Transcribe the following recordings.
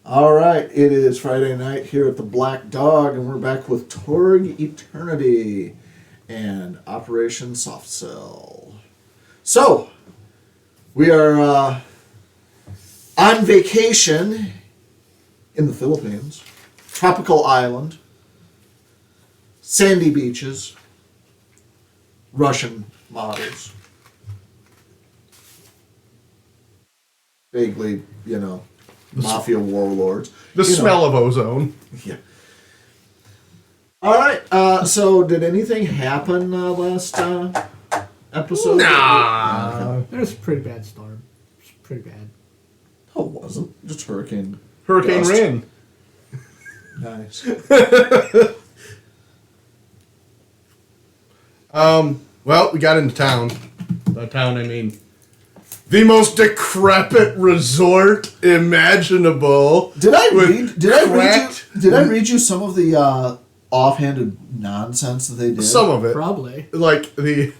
All right, it is Friday night here at the Black Dog, and we're back with Torg Eternity and Operation Soft Cell. So, we are on vacation in the Philippines, tropical island, sandy beaches, Russian models. Vaguely, mafia warlords. The smell of ozone. Yeah. All right. So, did anything happen last episode? Nah. It was a pretty bad storm. It was pretty bad. No, it wasn't. Just hurricane. Hurricane dust. Rin. Nice. Well, we got into town. By town, I mean the most decrepit resort imaginable. Did I cracked- read you some of the offhanded nonsense that they did? Some of it. Probably. Like the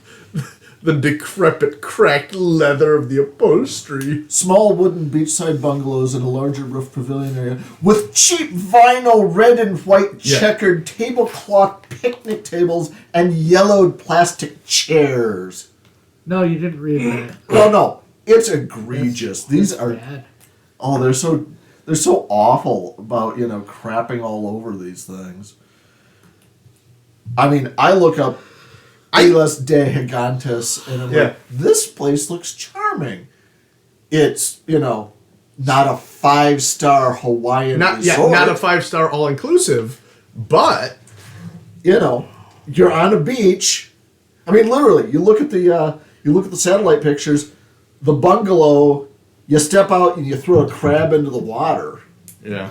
decrepit, cracked leather of the upholstery. Small wooden beachside bungalows in a larger roof pavilion area with cheap vinyl red and white checkered tablecloth picnic tables and yellowed plastic chairs. No, you didn't read that. Well, no, it's egregious. These are bad. they're so awful about crapping all over these things. I mean, I look up Islas de Gigantes and I'm like, this place looks charming. It's not a 5-star Hawaiian resort. Not a 5-star all-inclusive, but you're on a beach. I mean, literally, you look at the satellite pictures. The bungalow, you step out and you throw a crab into the water. yeah.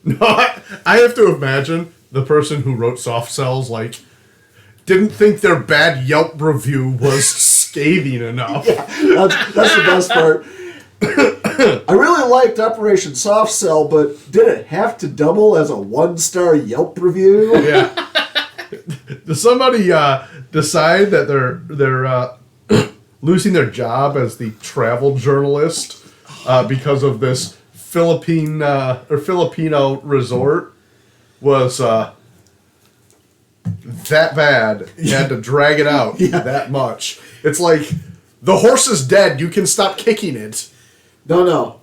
No, I have to imagine the person who wrote Soft Cells didn't think their bad Yelp review was scathing enough. Yeah, that's the best part. I really liked Operation Soft Cell, but did it have to double as a 1-star Yelp review? Yeah. Does somebody decide that they're losing their job as the travel journalist because of this Filipino resort was that bad? You had to drag it out that much. It's like the horse is dead. You can stop kicking it. No.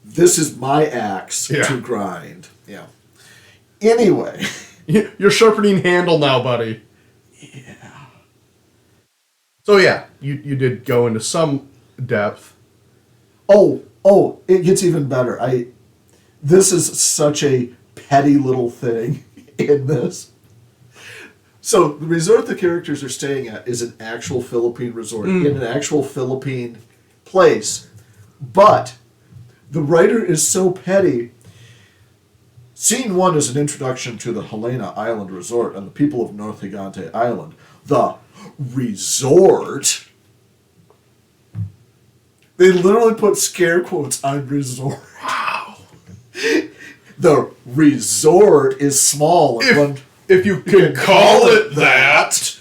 This is my axe to grind. Yeah. Anyway. You're sharpening handle now, buddy. Yeah. So you did go into some depth. Oh, it gets even better. This is such a petty little thing in this. So the resort the characters are staying at is an actual Philippine resort in an actual Philippine place. But the writer is so petty. Scene 1 is an introduction to the Helena Island Resort and the people of North Gigante Island. The resort. They literally put scare quotes on resort. Wow. The resort is small. If you can call it that.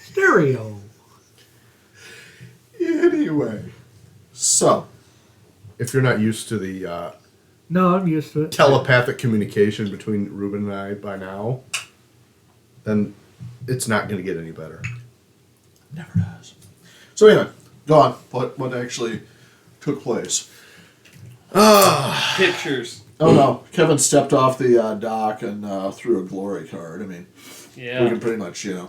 Stereo. Anyway. So. If you're not used to the No, I'm used to it. telepathic communication between Ruben and I by now, then it's not going to get any better. Never does. So anyway, go on. What actually took place? Pictures. Oh no, Kevin stepped off the dock and threw a glory card. I mean, we can pretty much, Yeah,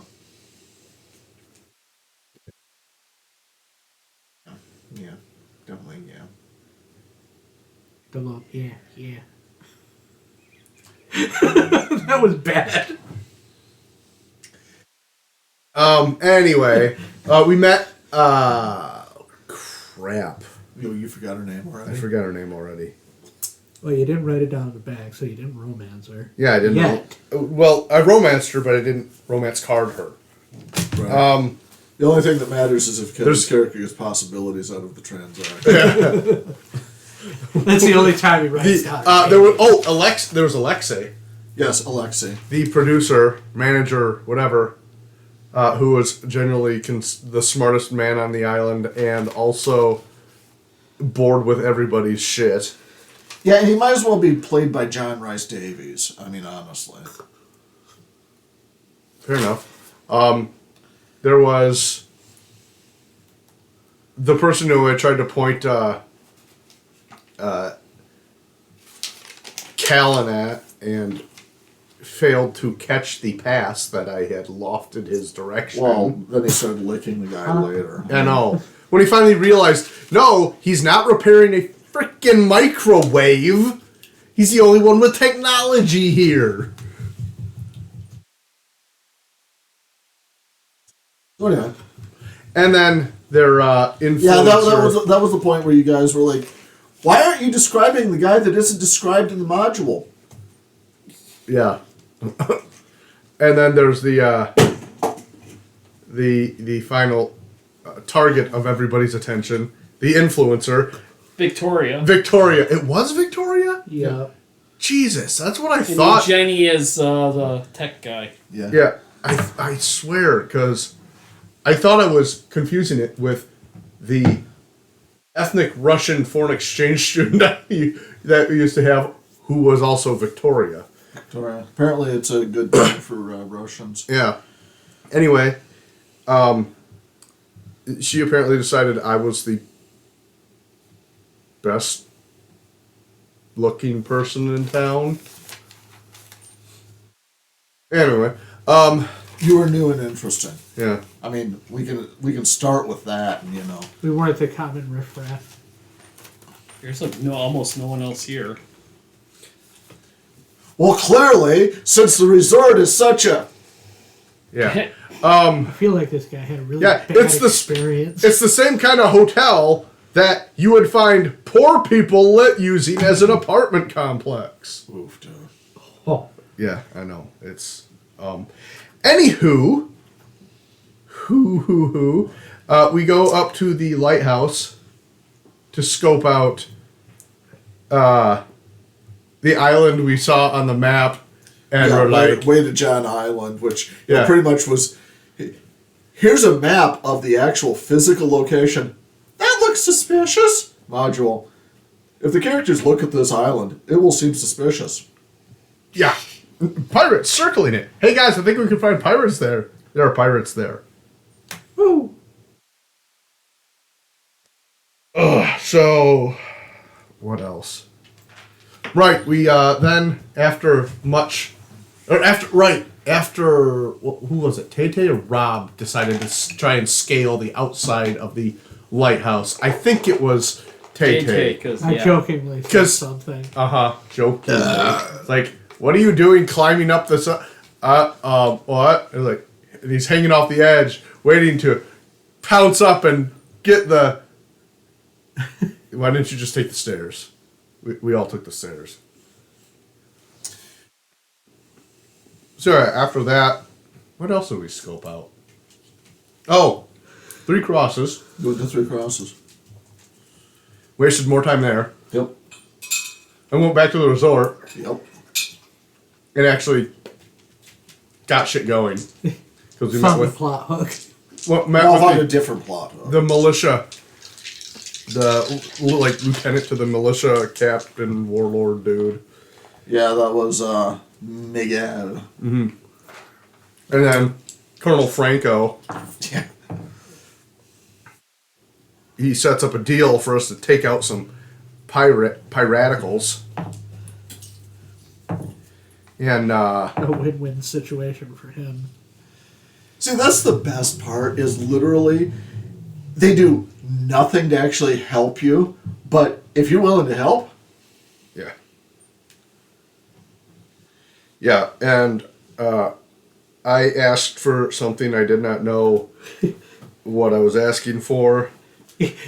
definitely, yeah. Double, yeah. That was bad. Anyway, we met. Crap. You forgot her name already? I forgot her name already. Well, you didn't write it down in the back, so you didn't romance her. Yeah, I didn't. Yet. Well, I romanced her, but I didn't romance card her. Right. The only thing that matters is if Kevin's character gets possibilities out of the transaction. That's the only time he writes down. There was Alexei. Yes, Alexei. The producer, manager, whatever, who was generally the smartest man on the island and also bored with everybody's shit. Yeah, and he might as well be played by John Rice Davies. I mean, honestly. Fair enough. There was the person who I tried to point Callan at and failed to catch the pass that I had lofted his direction. Well, then he started licking the guy later. I know. When he finally realized, no, he's not repairing a frickin' microwave. He's the only one with technology here. So anyway. And then their influencer. Yeah, that was the point where you guys were like, why aren't you describing the guy that isn't described in the module? Yeah. And then there's the final target of everybody's attention, the influencer. Victoria. Victoria. It was Victoria? Yeah. Jesus, that's what I And thought. Jenny is the tech guy. Yeah. Yeah, I swear, because I thought I was confusing it with the ethnic Russian foreign exchange student that we used to have, who was also Victoria. Victoria. Apparently it's a good thing for Russians. Yeah. Anyway, she apparently decided I was the best looking person in town. Anyway, You were new and interesting. yeah. I mean, we can start with that, and We weren't the common riffraff. There's almost no one else here. Well, clearly, since the resort is such a Yeah. I feel like this guy had a really Yeah, bad it's the experience. It's the same kind of hotel that you would find poor people using as an apartment complex. oof, dude. Oh, Yeah, I know. It's anywho, we go up to the lighthouse to scope out the island we saw on the map, and Yeah, we're like, way to John Island, which Yeah. pretty much was. Here's a map of the actual physical location. That looks suspicious. Module. If the characters look at this island, it will seem suspicious. yeah, pirates circling it. Hey guys, I think we can find pirates there. There are pirates there. woo. So, what else? Right, we then after who was it? Tay or Rob decided to try and scale the outside of the lighthouse. I think it was Tay. Because I jokingly said 'Cause- something. Joking. It's like, what are you doing climbing up this? What? And like, and he's hanging off the edge, waiting to pounce up and get the. Why didn't you just take the stairs? We all took the stairs. So after that, what else did we scope out? Oh, 3 crosses. Go to 3 crosses. Wasted more time there. Yep. I went back to the resort Yep. and actually got shit going. Because we met Found the with, plot hook. met I'll find a with different plot. the militia. The lieutenant to the militia captain warlord dude. Yeah, that was Miguel. And then Colonel Franco. Yeah. He sets up a deal for us to take out some piraticals. And A win-win situation for him. See, that's the best part. Is literally, they do nothing to actually help you, but if you're willing to help, yeah. Yeah, and I asked for something I did not know what I was asking for.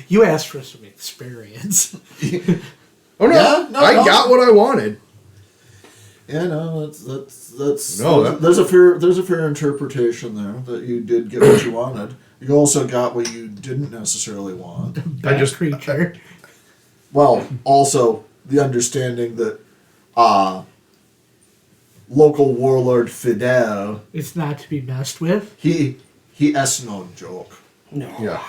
You asked for some experience. Oh no, Yeah, no, I no. got what I wanted. yeah, no, that's No, there's a fair interpretation there that you did get what you wanted. You also got what you didn't necessarily want. Bad creature. Well, also the understanding that local warlord Fidel, It's not to be messed with. he is no joke. No. Yeah.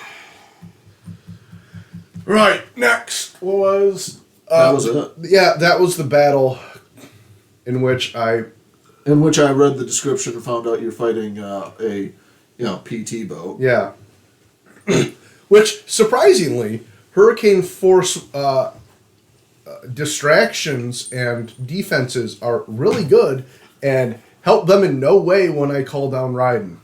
Right. Next was. That was it. Yeah, that was the battle in which I. In which I read the description and found out you're fighting a, PT boat. Yeah. Which, surprisingly, Hurricane Force distractions and defenses are really good and help them in no way when I call down Raiden.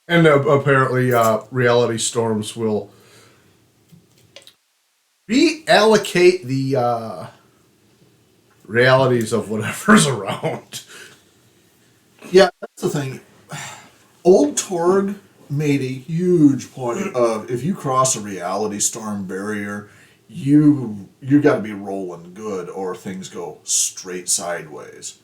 And apparently, Reality Storms will reallocate the realities of whatever's around. Yeah, that's the thing. Old Torg made a huge point of if you cross a reality storm barrier, you got to be rolling good or things go straight sideways.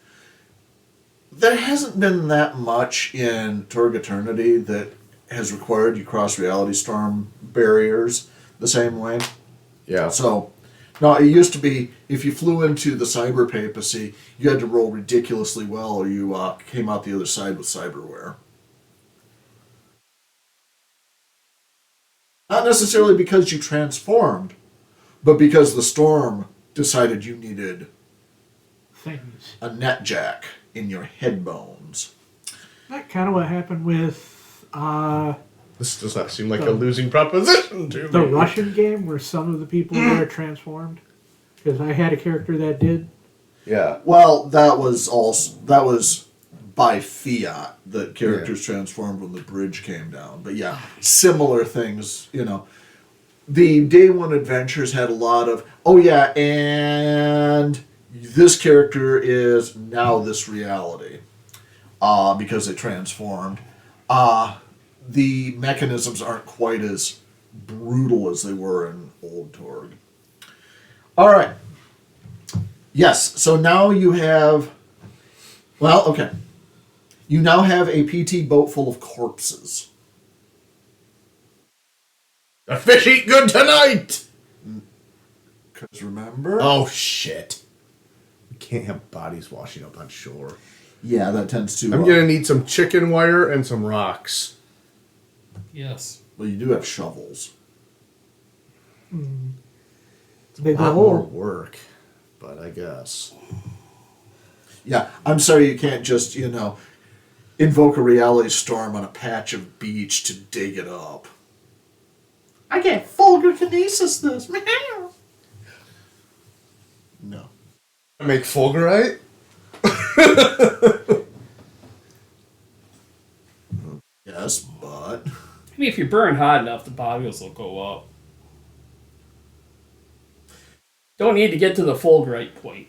There hasn't been that much in Torg Eternity that has required you cross reality storm barriers the same way. Yeah. So, no, it used to be if you flew into the cyber papacy, you had to roll ridiculously well or you came out the other side with cyberware. Not necessarily because you transformed, but because the storm decided you needed Things. a net jack in your head bones. That kind of what happened with This does not seem like a losing proposition to the me. Russian game where some of the people there transformed. Because I had a character that did. Yeah. Well, that was by fiat that characters transformed when the bridge came down. But yeah, similar things, The Day One Adventures had a lot of, and this character is now this reality because they transformed. The mechanisms aren't quite as brutal as they were in Old Torg. All right. Yes, so now you have... Well, okay. You now have a PT boat full of corpses. The fish eat good tonight! Because remember? Oh, shit. We can't have bodies washing up on shore. Yeah, that tends to... I'm going to need some chicken wire and some rocks. Yes. Well, you do have shovels. It's a big A lot more hole. work, but I guess. Yeah, I'm sorry you can't just, invoke a reality storm on a patch of beach to dig it up. I can't fulgurkinesis this. No. Make fulgurite? Yes, but... I mean, if you burn hot enough, the bodies will go up. Don't need to get to the fulgurite point.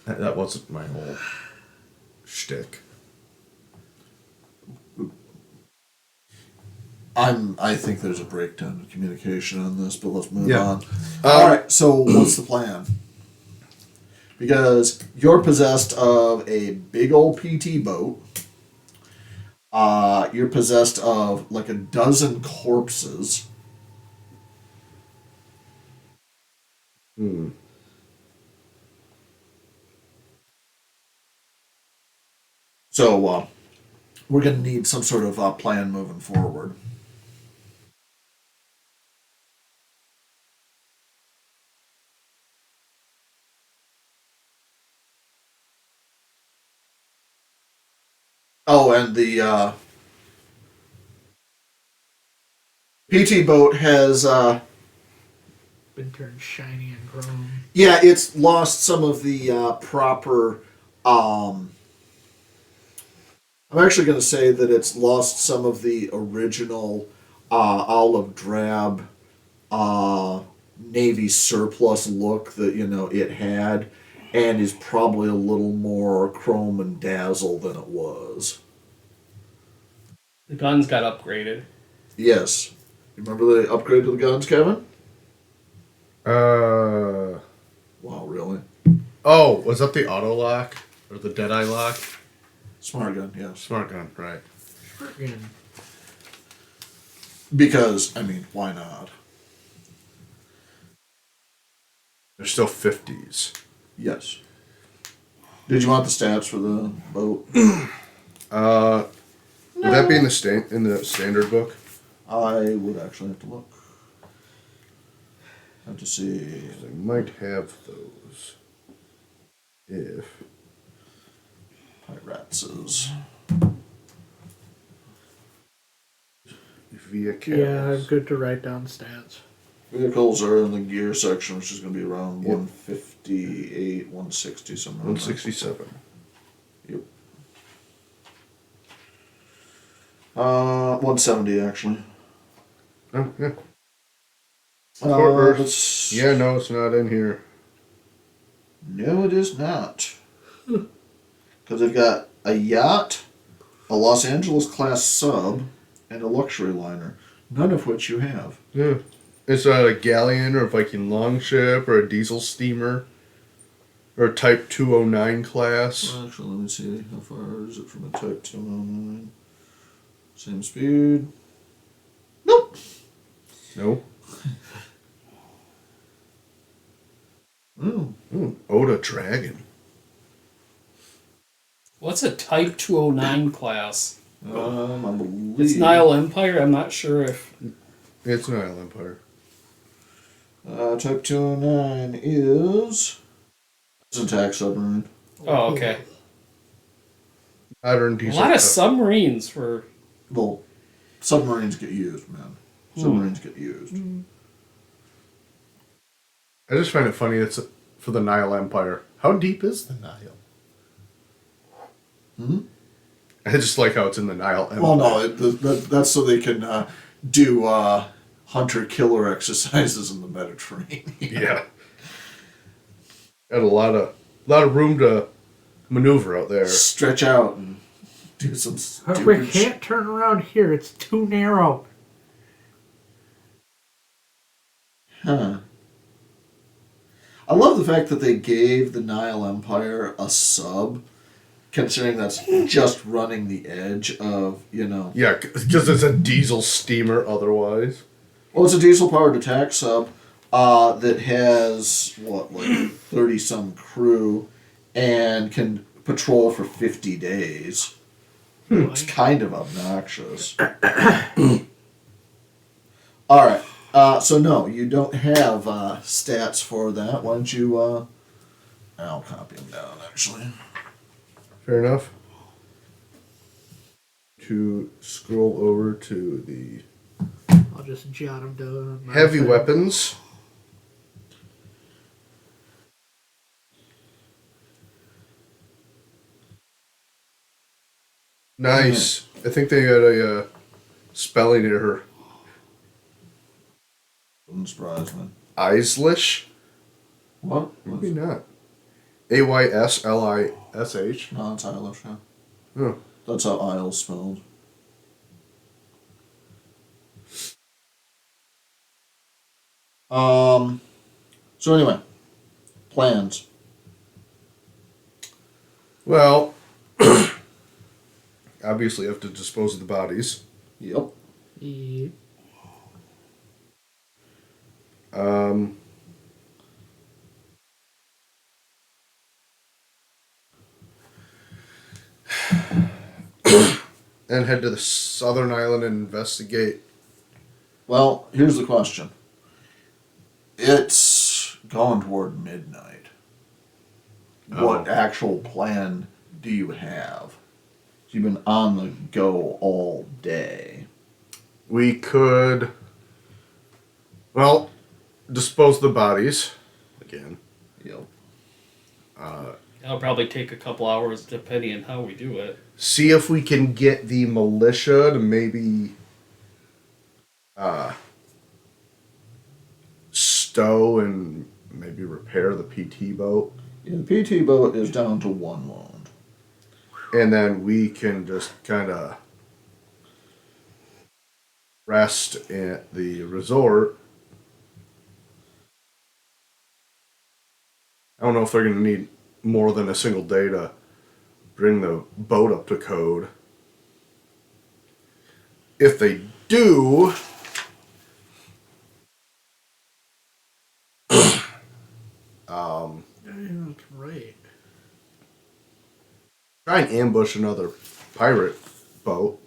That wasn't my whole shtick. I think there's a breakdown in communication on this, but let's move Yeah. on. All right, so what's the plan? Because you're possessed of a big old PT boat. You're possessed of like a dozen corpses. So we're going to need some sort of plan moving forward. Oh, and the PT boat has, Been turned shiny and chrome. yeah, it's lost some of the proper. I'm actually going to say that it's lost some of the original olive drab navy surplus look that it had, and is probably a little more chrome and dazzle than it was. The guns got upgraded. Yes. You remember the upgrade to the guns, Kevin? Wow, really? Oh, was that the auto lock? Or the Deadeye lock? Smart gun, yes. Smart gun, right. Friggin' Because, why not? They're still 50s. Yes. Did you want the stats for the boat? Would that be in the standard book? I would actually have to look. Have to see. They might have those. If Pirates. vehicles. Yeah, I'm good to write down stats. Vehicles are in the gear section, which is going to be around Yep. 158, 160, somewhere. in there. 167. Yep. 170 actually. Oh, yeah. It's- Yeah, no, it's not in here. No, it is not. Because they've got a yacht, a Los Angeles class sub, and a luxury liner, none of which you have. Yeah. It's a galleon or a Viking longship or a diesel steamer or a Type 209 class. Well, actually, let me see. How far is it from a Type 209? Same speed. Nope. No. Oh. Oda Dragon. What's a Type 209 class? I believe. It's Nile Empire. I'm not sure if. It's Nile Empire. Type 209 is. It's an attack submarine. Oh, okay. Modern A diesel. lot of tug. submarines were. Well, submarines get used, man. Submarines get used. I just find it funny it's for the Nile Empire. How deep is the Nile? I just like how it's in the Nile Empire. Well, no, that's so they can do hunter-killer exercises in the Mediterranean. Yeah. Got a lot of room to maneuver out there. Stretch out and do some We stupid can't turn around here. It's too narrow. Huh. I love the fact that they gave the Nile Empire a sub, considering that's just running the edge of, Yeah, because it's a diesel steamer otherwise. Well, it's a diesel-powered attack sub that has, 30-some crew and can patrol for 50 days. It's kind of obnoxious. All right. So, no, you don't have stats for that. Why don't you... I'll copy them down, actually. Fair enough. To scroll over to the I'll just jot them down. on my heavy thing. weapons. Nice. I think they got a spelling error. Wouldn't surprise me. Eislish? What? Maybe not. Ayslish. No, it's Eilish, yeah. Oh. That's how Isle's spelled. So anyway, plans. Well, obviously have to dispose of the bodies. Yep. Yep. And head to the southern island and investigate. Well, here's the question. It's going toward midnight. What actual plan do you have? You've been on the go all day. We could, well, dispose of the bodies again. Yep. That'll probably take a couple hours depending on how we do it. See if we can get the militia to maybe stow and maybe repair the PT boat. Yeah, the PT boat is down to one wound. And then we can just kind of rest at the resort. I don't know if they're going to need more than a single day to bring the boat up to code. If they do, Yeah, that's right. try and ambush another pirate boat.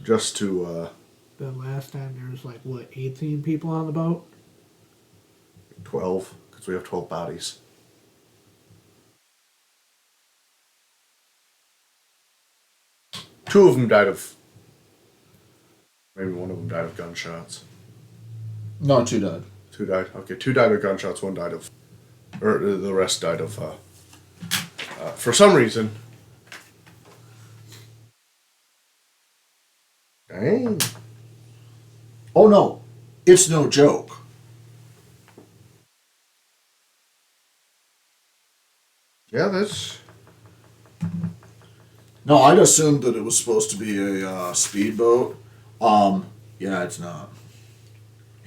just to The last time there was like, what, 18 people on the boat? 12, because we have 12 bodies. Two of them died of. Maybe one of them died of gunshots. No, 2 died. 2 died. Okay, 2 died of gunshots. 1 died of, or the rest died of. For some reason. Dang. Oh no, it's no joke. Yeah, that's. No, I'd assumed that it was supposed to be a speedboat. Yeah, it's not.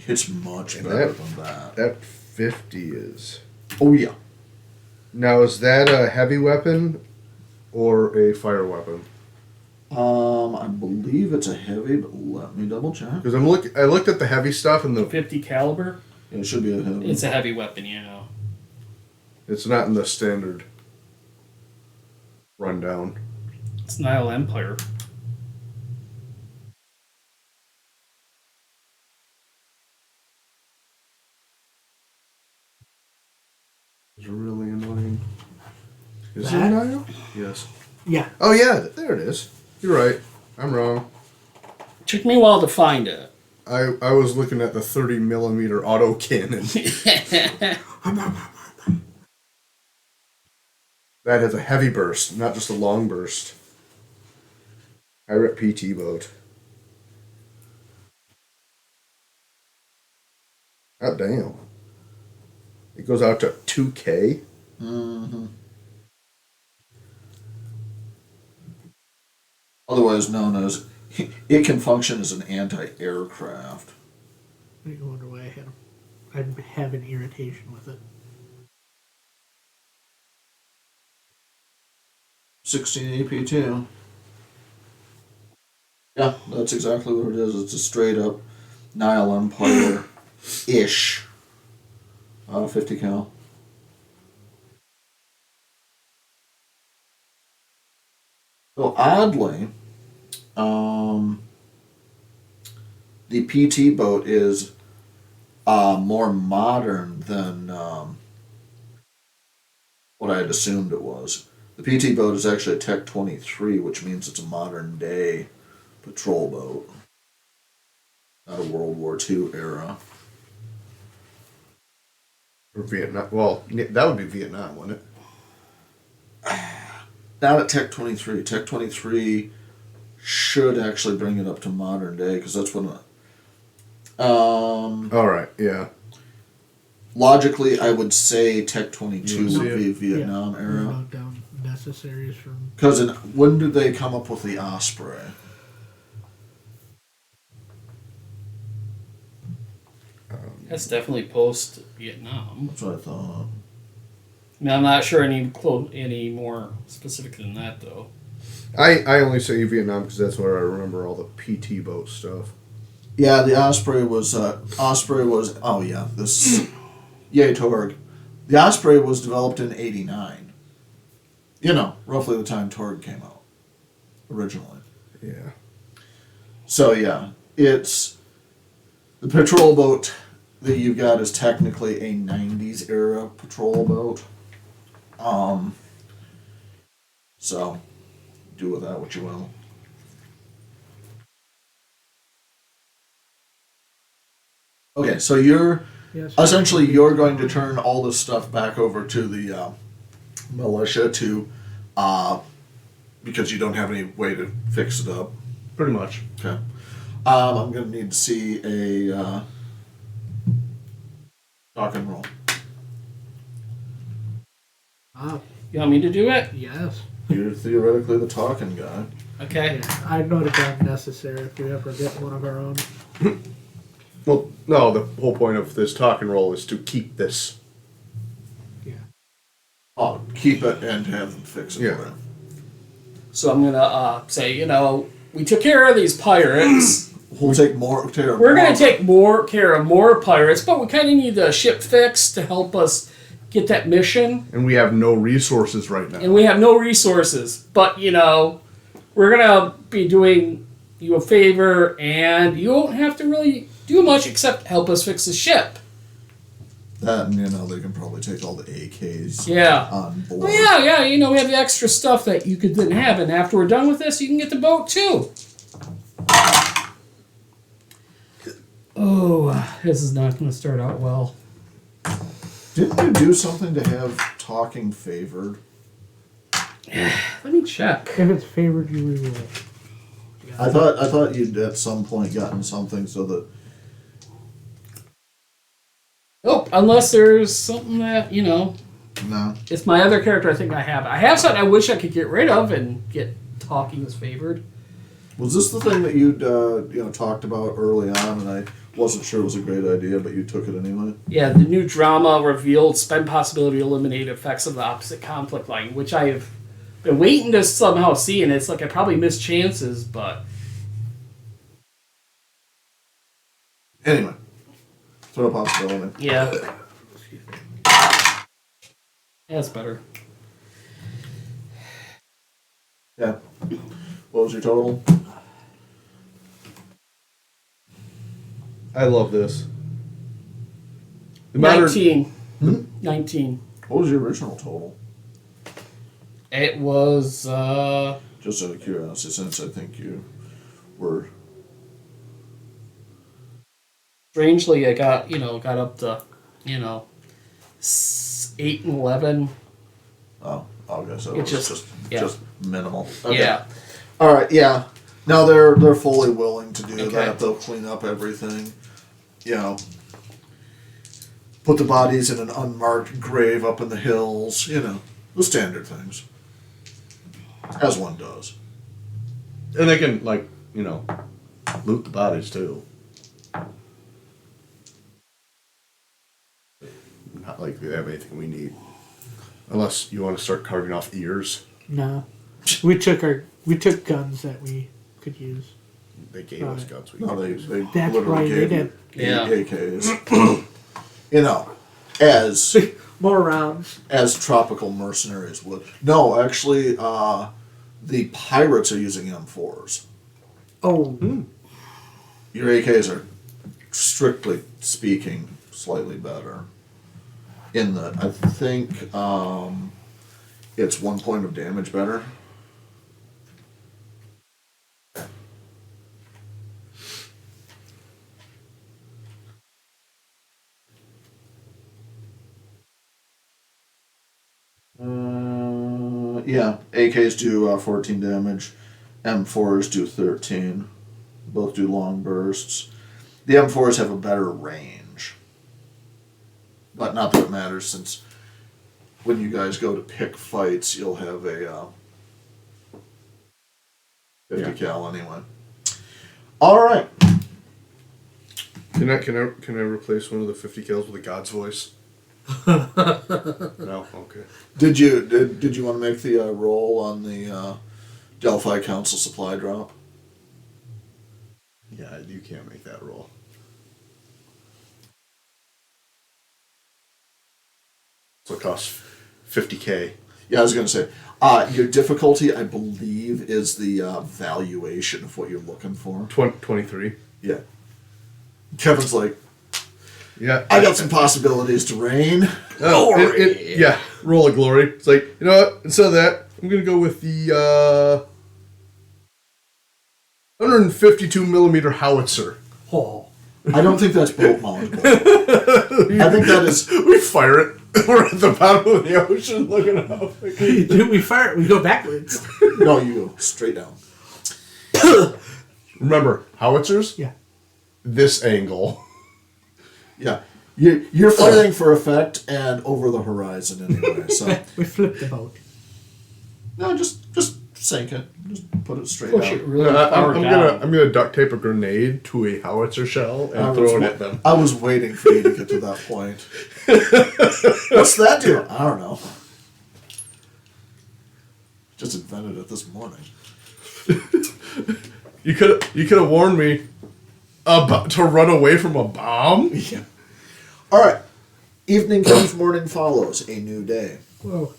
It's much And better than that. That 50 is. Oh yeah. Now, is that a heavy weapon or a fire weapon? I believe it's a heavy, but let me double check. Because I looked at the heavy stuff and the 50 caliber. Yeah, it should be a heavy. It's a heavy weapon, yeah. it's not in the standard rundown. It's Nile Empire. It's really annoying. Is it That? Nile? Yes. Yeah. Oh yeah, there it is. You're right. I'm wrong. Took me a while to find it. I was looking at the 30 millimeter auto cannon. That has a heavy burst, not just a long burst. Pirate PT boat. God damn. It goes out to 2K. Mm-hmm. Otherwise known as, it can function as an anti-aircraft. I wonder why I'd have an irritation with it. 16 AP2. Yeah, that's exactly what it is. It's a straight up Nile Empire-ish 50 cal. So oddly, the PT boat is more modern than what I had assumed it was. The PT boat is actually a Tech 23, which means it's a modern day patrol boat. Not a World War II era. Or Vietnam. Well, that would be Vietnam, wouldn't it? Not at Tech 23. Tech 23 should actually bring it up to modern day, because that's when... Alright, yeah. logically, I would say Tech 22 You would see be Vietnam era. Wrote down necessaries from. Because when did they come up with the Osprey? That's definitely post Vietnam. That's what I thought. I mean, I'm not sure any more specific than that though. I only say Vietnam because that's where I remember all the PT boat stuff. Yeah, the Osprey was oh yeah, this yay Torg. The Osprey was developed in '89. You know, roughly the time Torg came out originally. Yeah. So yeah, it's the patrol boat that you've got is technically a '90s era patrol boat. So do with that what you will. Okay, so you're essentially going to turn all this stuff back over to the militia to because you don't have any way to fix it up. Pretty much. Okay. I'm going to need to see a talk and roll. You want me to do it? Yes. You're theoretically the talking guy. Okay. Yeah, I note it down necessary if we ever get one of our own. Well, no, the whole point of this talk and roll is to keep this. Yeah. Oh, keep it and have them fix it. Yeah. For you. So I'm gonna say, we took care of these pirates. We'll take more care. We're gonna take more care of more pirates, but we kind of need the ship fixed to help us get that mission. And we have no resources right now. And we have no resources, but we're gonna be doing you a favor, and you won't have to really do much except help us fix the ship. That, and they can probably take all the AKs Yeah. on board. Well, yeah, we have the extra stuff that you could then have, and after we're done with this, you can get the boat too. Oh, this is not going to start out well. Didn't you do something to have talking favored? Let me check. If it's favored, you reroll. I thought you'd at some point gotten something so that Nope, unless there's something that, no. it's my other character I think I have. I have something I wish I could get rid of and get talking as favored. Was this the thing that you'd talked about early on, and I wasn't sure it was a great idea, but you took it anyway? Yeah, the new drama revealed spend possibility eliminate effects of the opposite conflict line, which I have been waiting to somehow see, and it's like I probably missed chances, but Anyway, throw a possibility. yeah. That's better. Yeah. What was your total? I love this. The matter- 19. 19. What was your original total? It was, Just out of curiosity, since I think you were. strangely, I got up to, 8 and 11. Oh, okay, so It it was just- yeah. just minimal. Okay. Yeah. All right. Yeah. Now they're fully willing to do Okay. that. They'll clean up everything. Put the bodies in an unmarked grave up in the hills. The standard things. As one does. And they can, loot the bodies, too. Not like they have anything we need. Unless you want to start carving off ears. No. We took guns that we could use. They gave us guns. No, they That's literally right, they gave did. you Yeah. AKs. As More rounds. as tropical mercenaries would. No, actually, the pirates are using M4s. Oh. Your AKs are, strictly speaking, slightly better. In that, I think it's 1 point of damage better. Yeah, AKs do 14 damage, M4s do 13. Both do long bursts. The M4s have a better range. But not that it matters, since when you guys go to pick fights, you'll have a 50 cal anyway. All right. Can I replace one of the 50 kills with a god's voice? No? Okay. Did you want to make the roll on the Delphi Council supply drop? Yeah, you can't make that roll. So it costs 50K. Yeah, I was going to say, your difficulty, I believe, is the valuation of what you're looking for. 23. Yeah. Kevin's like, Yeah. I got some possibilities to reign. Yeah, roll of glory. It's like, you know what? Instead of that, I'm going to go with the 152 millimeter howitzer. Oh. I don't think that's boat mountable. I think that is. We fire it. We're at the bottom of the ocean looking up. We fire it, we go backwards. No, you go straight down. Remember, howitzers? Yeah. This angle. Yeah. You're firing for effect and over the horizon anyway. So We flipped the boat. no, just sink it. Just put it straight Push down. it really I'm far down. gonna duct tape a grenade to a howitzer shell and throw it at them. I was waiting for you to get to that point. What's that do? I don't know. Just invented it this morning. You could have warned me to run away from a bomb. Yeah. All right. Evening comes, morning follows. A new day. Whoa.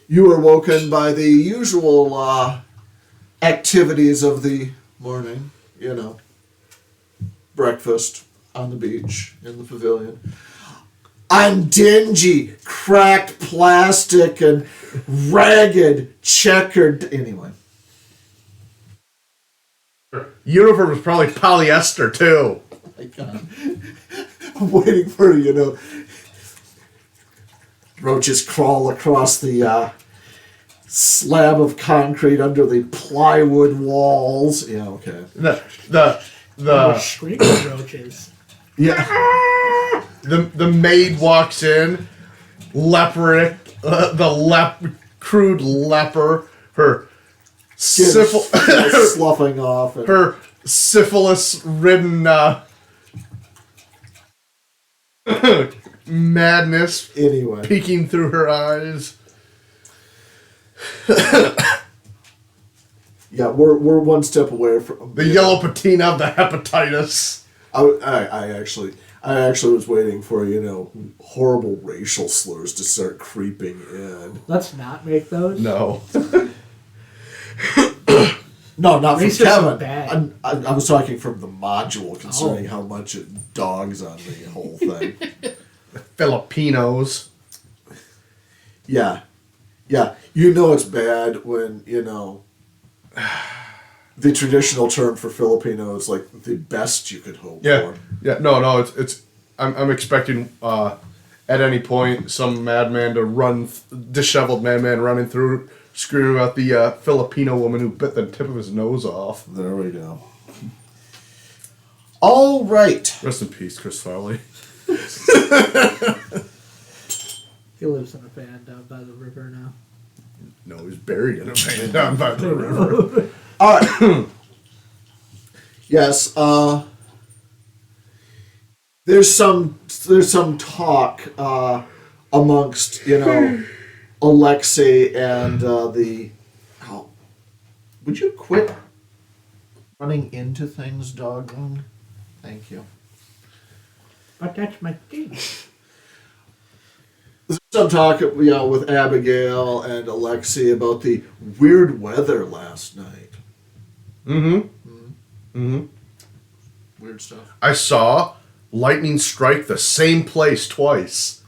You are woken by the usual activities of the morning, breakfast on the beach in the pavilion. On dingy, cracked plastic and ragged, checkered. Anyway. Uniform was probably polyester too. Oh my God. I'm waiting for, roaches crawl across the slab of concrete under the plywood walls. Yeah, okay. The Screaming roaches. yeah. The maid walks in, crude leper, her Sloughing off. And her syphilis-ridden madness anyway. peeking through her eyes. Yeah, we're one step away from The yellow patina of the hepatitis. I actually was waiting for horrible racial slurs to start creeping in. Let's not make those. No. No, not from Racists are Kevin. bad. I was talking from the module concerning how much it dogs on the whole thing. Filipinos. Yeah. It's bad when, the traditional term for Filipino is like the best you could hope Yeah. for. Yeah. No. It's. I'm expecting at any point some madman to run, disheveled madman running through, screaming about the Filipino woman who bit the tip of his nose off. There we go. All right. Rest in peace, Chris Farley. He lives in a van down by the river now. No, he's buried in a van down by the river. All right. Yes. There's some talk amongst Alexei and the. Oh, would you quit running into things, doggone? Thank you. But that's my thing. There's some talk, with Abigail and Alexei about the weird weather last night. Weird stuff. I saw lightning strike the same place twice.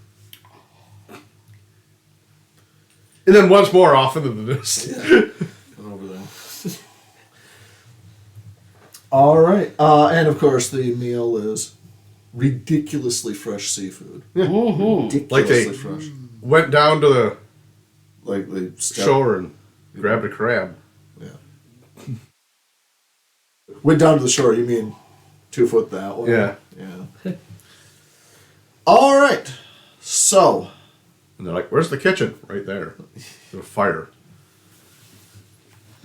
And then once more off into the distance. Over there. All right. And of course, the meal is ridiculously fresh seafood. Ridiculously Like they fresh. went down to the Like they shore and grabbed a crab. Yeah. Went down to the shore. You mean 2 foot that way? Yeah. Yeah. All right. So. And they're like, "Where's the kitchen?" Right there. The fire.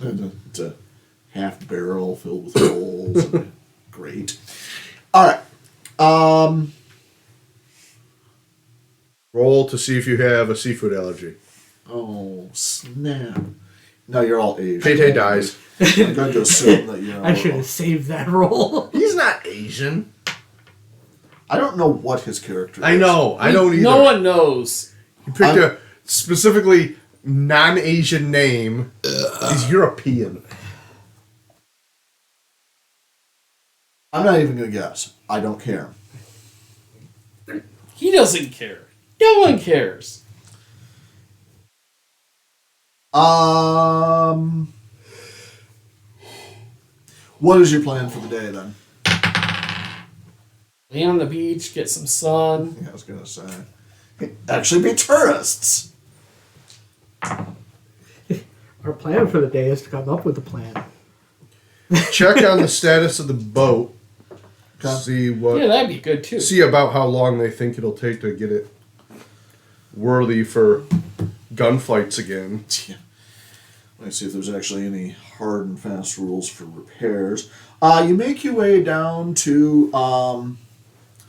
It's a half barrel filled with rolls. Great. All right. Roll to see if you have a seafood allergy. Oh, snap. No, you're all Asian. Payday dies. I'm going to assume that you're I should have saved that roll. He's not Asian. I don't know what his character is. I know. I don't either. No one knows. He picked a specifically non-Asian name. He's European. I'm not even going to guess. I don't care. He doesn't care. No one cares. What is your plan for the day then? Lay on the beach, get some sun. Yeah, I was going to say. Actually be tourists. Our plan for the day is to come up with a plan. Check on the status of the boat. Okay. See what. Yeah, that'd be good too. See about how long they think it'll take to get it worthy for gunfights again. Yeah. Let me see if there's actually any hard and fast rules for repairs. You make your way down to.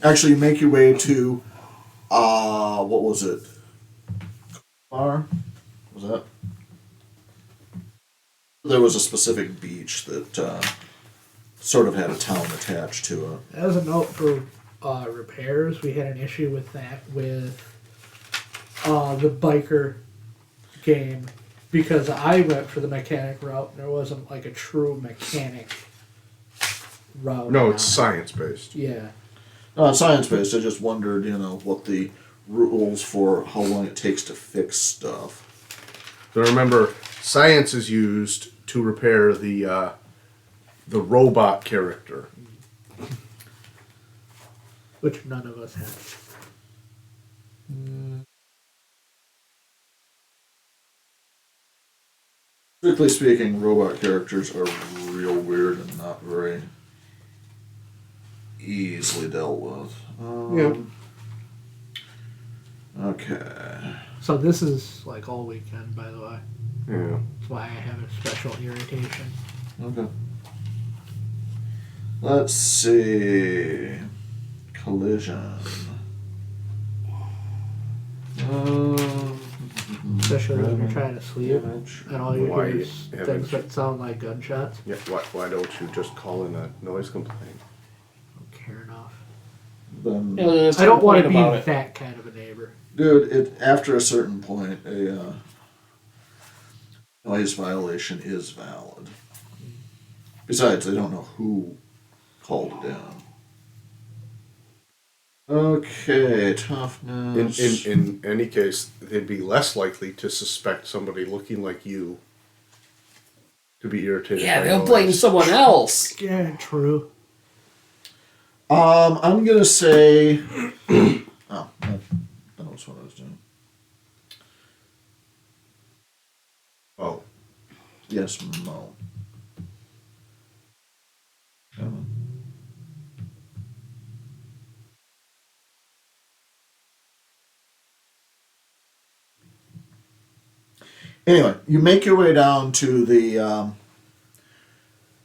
Actually, you make your way to. What was it? Bar? Was that? There was a specific beach that sort of had a town attached to it. As a note for repairs, we had an issue with that with the biker game because I went for the mechanic route, and there wasn't like a true mechanic route. No, on it's it. science-based. Yeah. Science-based, I just wondered, what the rules for how long it takes to fix stuff. So remember, science is used to repair the robot character. Which none of us have. Strictly speaking, robot characters are real weird and not very easily dealt with. Okay. So this is like all weekend, by the way. Yeah. That's why I have a special irritation. Okay. Let's see. Collision. Especially when you're trying to sleep and all you Why hear is haven't things you- that sound like gunshots. Yeah. Why don't you just call in a noise complaint? I don't care enough. Then, You know, there's I don't no want point to be about it. that kind of a neighbor. dude, after a certain point, a noise violation is valid. Besides, they don't know who called it in. Okay, toughness. In any case, they'd be less likely to suspect somebody looking like you to be irritated. Yeah, by they'll noise. blame someone else. Yeah, true. I'm gonna say. Oh, that was what I was doing. Oh, Yes, Mo. Come on. Anyway, you make your way down to the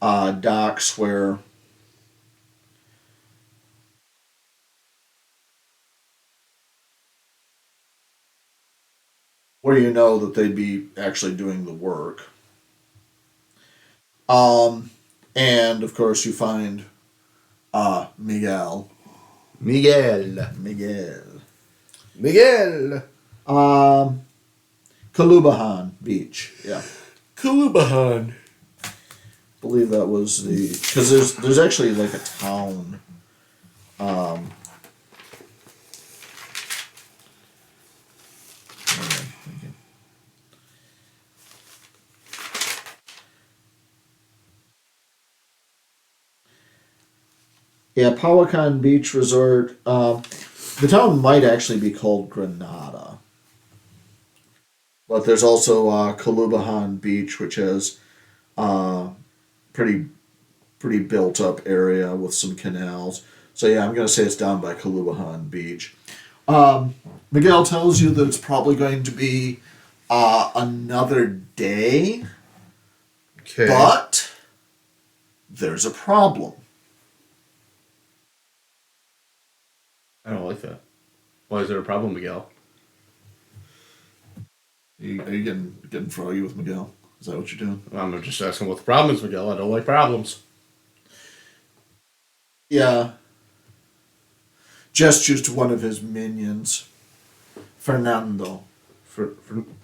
docks where you know that they'd be actually doing the work. And of course you find Miguel. Miguel. Kalubahan Beach. Yeah. Kulubahan. Believe that was the because there's actually like a town. Yeah, Powhatan Beach Resort. The town might actually be called Granada. But there's also Kalubahan Beach, which has pretty built up area with some canals. So yeah, I'm gonna say it's down by Kalubahan Beach. Miguel tells you that it's probably going to be another day, Okay. but there's a problem. I don't like that. Why is there a problem, Miguel? Are you getting froggy with Miguel? Is that what you're doing? I'm just asking what the problem is, Miguel. I don't like problems. Yeah. Gestures to one of his minions, Fernando.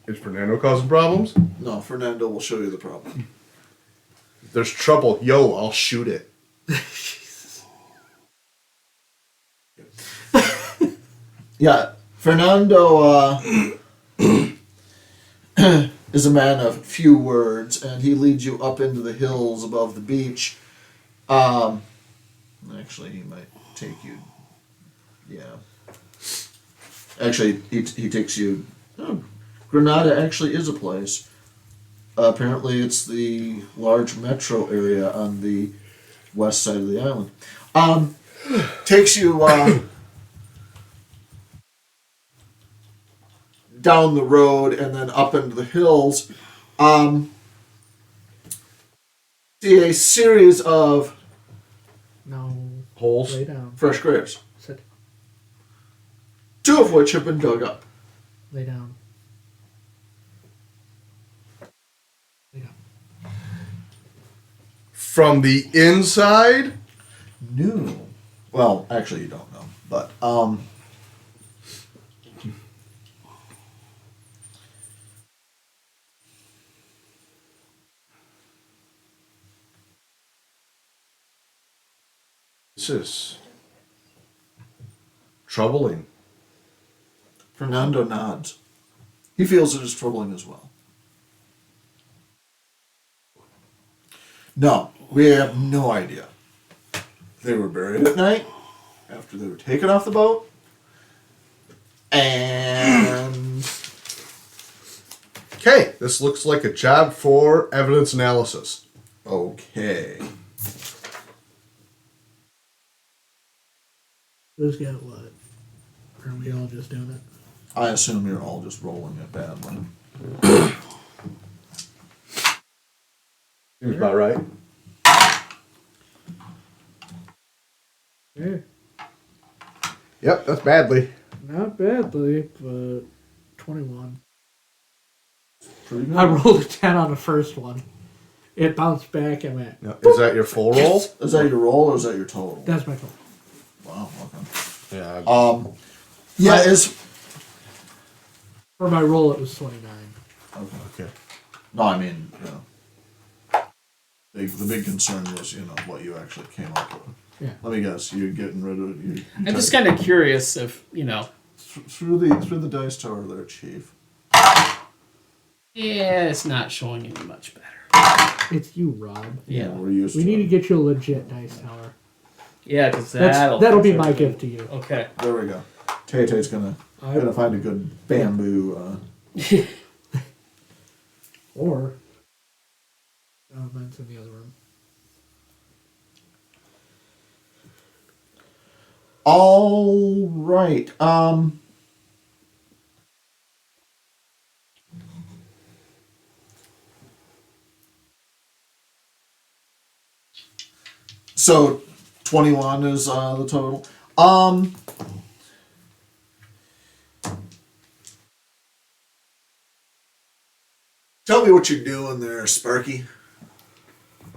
Is Fernando causing problems? No, Fernando will show you the problem. If there's trouble, yo, I'll shoot it. Yeah, Fernando is a man of few words, and he leads you up into the hills above the beach. Actually, he might take you. Yeah. Actually, he takes you. Oh, Granada actually is a place. Apparently, it's the large metro area on the west side of the island. Takes you down the road and then up into the hills. See a series of No. Holes? Lay down. fresh graves, Sit. 2 of which have been dug up. Lay down. Lay down. From the inside? No. Well, actually, you don't know, but This is troubling. Fernando nods. He feels it is troubling as well. No, we have no idea. They were buried at night after they were taken off the boat. And Okay, this looks like a job for evidence analysis. okay. Who's got what? Or are we all just doing it? I assume you're all just rolling it badly. Seems about right. Yeah. Yep, that's badly. Not badly, but 21. Pretty good. I rolled a 10 on the first one. It bounced back and went. Now, is that your full roll? Is that your roll or is that your total? That's my total. Wow, okay. Yeah. Yeah, it's For my roll, it was 29. okay. Okay. No, I mean, you know, the big concern was, you know, what you actually came up with. Yeah. Let me guess, you're getting rid of you. I'm just kind of curious if, you know. through the dice tower there, Chief. Yeah, it's not showing any much better. It's you, Rob. Yeah. We're used We to need to it. get you a legit dice tower. Yeah, because That'll be my gift to you. Okay. There we go. Tay-Tay's gonna find a good bamboo. Or mine's in the other room. All right. So 21 is the total. Tell me what you're doing there, Sparky.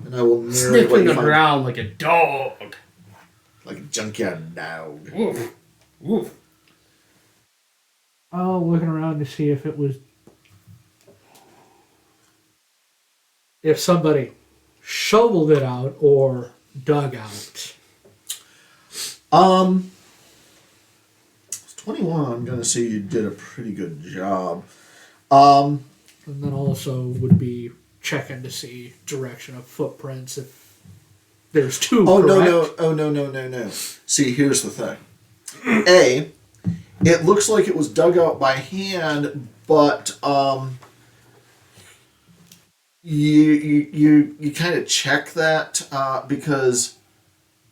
And I will narrate what Sniffing you the find. ground like a dog. Like a junkyard dog. Woof. Woof. Oh, looking around to see if it was. If somebody shoveled it out or dug out. 21, I'm gonna say you did a pretty good job. And then also would be checking to see direction of footprints if there's two. Oh correct? no. See, here's the thing. A, it looks like it was dug out by hand, but you kind of check that because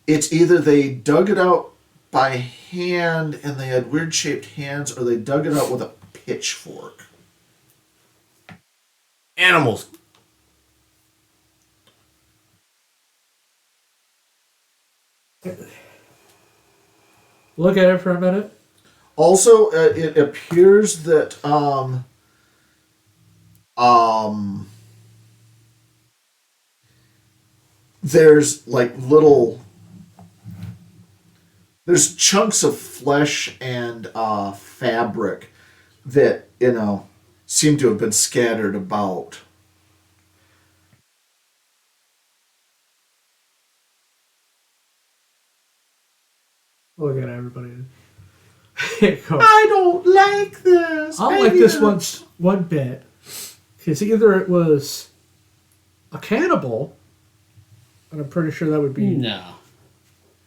it's either they dug it out by hand and they had weird shaped hands, or they dug it out with a pitchfork. Animals. Look at it for a minute. Also, it appears that there's like there's chunks of flesh and fabric that, you know, seem to have been scattered about. Look at everybody. I don't like this. I don't like this one bit. Because either it was a cannibal, and I'm pretty sure that would be No.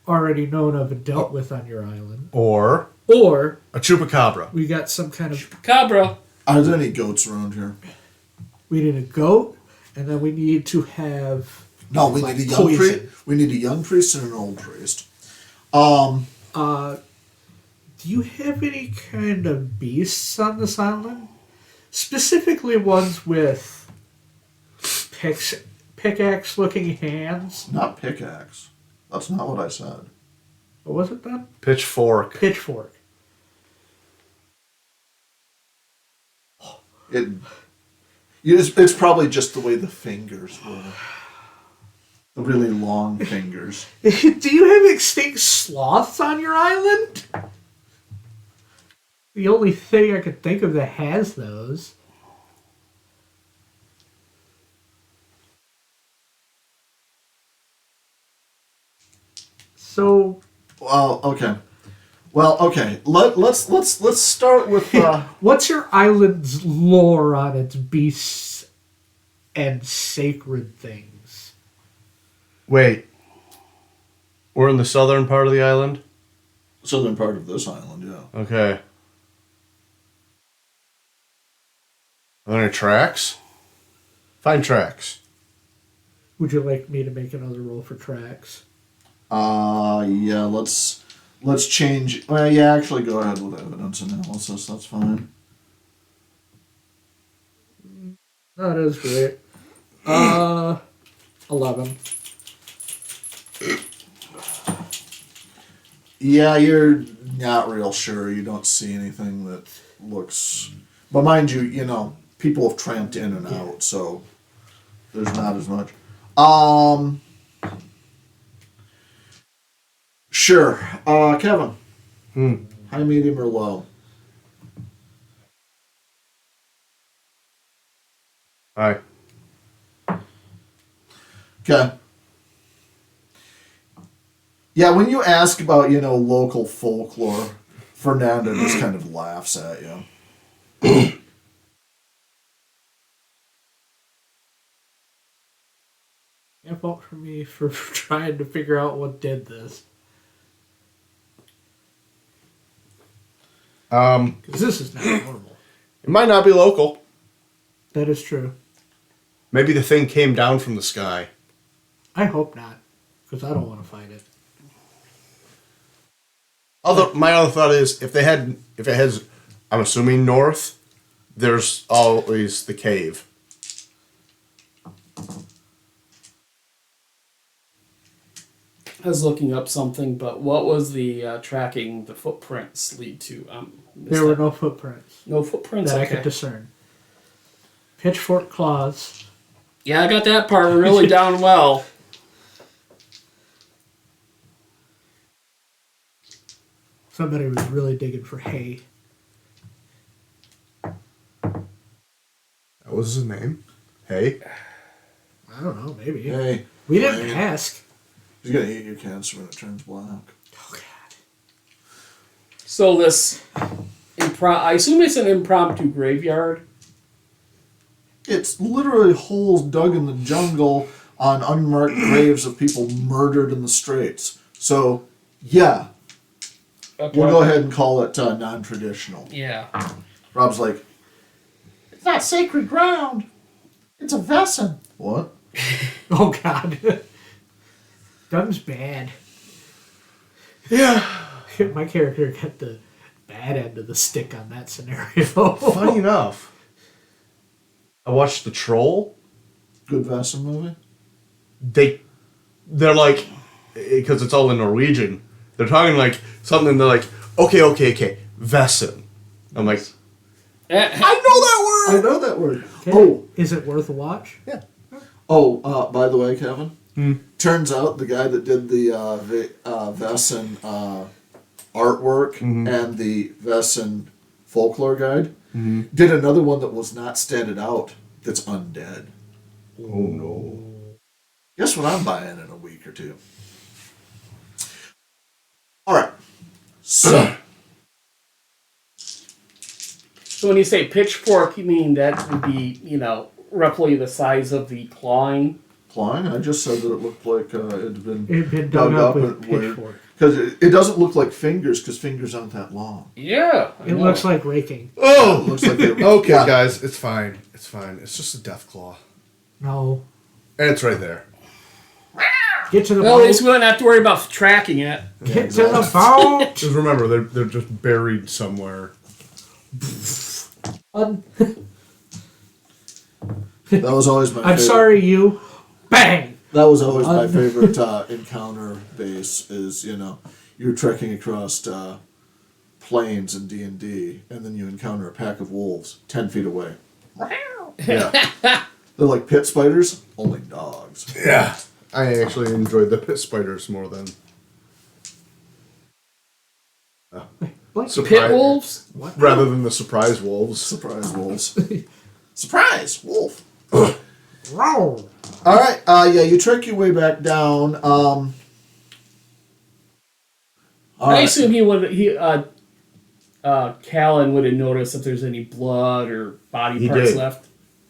already known of and dealt with on your island, Or or a chupacabra. we got some kind of. Cabra. Are there any goats around here? We need a goat, and then we need to have. No, we like need a young priest. poison. We need a young priest and an old priest. Do you have any kind of beasts on this island? Specifically ones with pickaxe-looking hands? Not pickaxe. That's not what I said. What was it then? Pitchfork. Pitchfork. It's probably just the way the fingers were. The really long fingers. Do you have extinct sloths on your island? The only thing I could think of that has those. So, Well, okay. Well, okay. Let's start with. what's your island's lore on its beasts and sacred things? Wait. We're in the southern part of the island? Southern part of this island, yeah. Okay. Are there any tracks? Find tracks. Would you like me to make another roll for tracks? Yeah. Let's change. Well, yeah. Actually, go ahead with evidence analysis. That's fine. That is great. 11. Yeah, you're not real sure. You don't see anything that looks. But mind you, people have tramped in and out, so there's not as much. Sure. Kevin. High, medium, or low? Hi. Okay. Yeah, when you ask about, local folklore, Fernando just kind of laughs at you. Can't fault for me for trying to figure out what did this. Because this is not normal. It might not be local. That is true. Maybe the thing came down from the sky. I hope not, because I don't want to find it. My other thought is if it has, I'm assuming north, there's always the cave. I was looking up something, but what was the tracking the footprints lead to? There were no footprints no footprints. that I Okay. could discern. Pitchfork claws. Yeah, I got that part really down well. Somebody was really digging for hay. That was his name. Hey. I don't know, maybe. Hey, We didn't Wayne. ask. he's going to eat your cancer when it turns black. Oh, God. So this, I assume it's an impromptu graveyard. It's literally holes dug in the jungle on unmarked graves of people murdered in the Straits. So, yeah, Okay. we'll go ahead and call it non-traditional. Yeah. Rob's like, it's not sacred ground. It's a vessel. What? Oh, God. Doug's bad. Yeah. My character got the bad end of the stick on that scenario. Funny enough, I watched The Troll. Good vessel movie? They're like, because it's all in Norwegian, they're talking like something, they're like, okay, Vesen. I'm like, I know that word. Okay. Oh, Is it worth a watch? yeah. Oh, by the way, Kevin, turns out the guy that did the Vesen artwork and the Vesen folklore guide did another one that was not stated out that's undead. Oh no. Guess what I'm buying in a week or two? All right. So, So when you say pitchfork, you mean that would be, roughly the size of the clawing? Klein, I just said that it looked like it had been It had been dug up with and weird. pitchfork. Because it doesn't look like fingers, because fingers aren't that long. Yeah. I It know. looks like raking. It Oh! looks like it, Okay, yeah. guys, it's fine. It's fine. It's just a death claw. No. And it's right there. Get to the Well, at boat. least we don't have to worry about tracking it. Get to the boat. Just remember, they're just buried somewhere. That was always my I'm favorite. sorry, you. Bang! That was always my favorite encounter base is, you're trekking across plains in D&D, and then you encounter a pack of wolves 10 feet away. Yeah. They're like pit spiders, only dogs. Yeah. I actually enjoyed the pit spiders more than Like, Pit wolves? rather than the surprise wolves. Surprise wolves. Surprise wolf. roar. All right, yeah, you trek your way back down. I assume Callan would have noticed if there's any blood or body He parts did. left.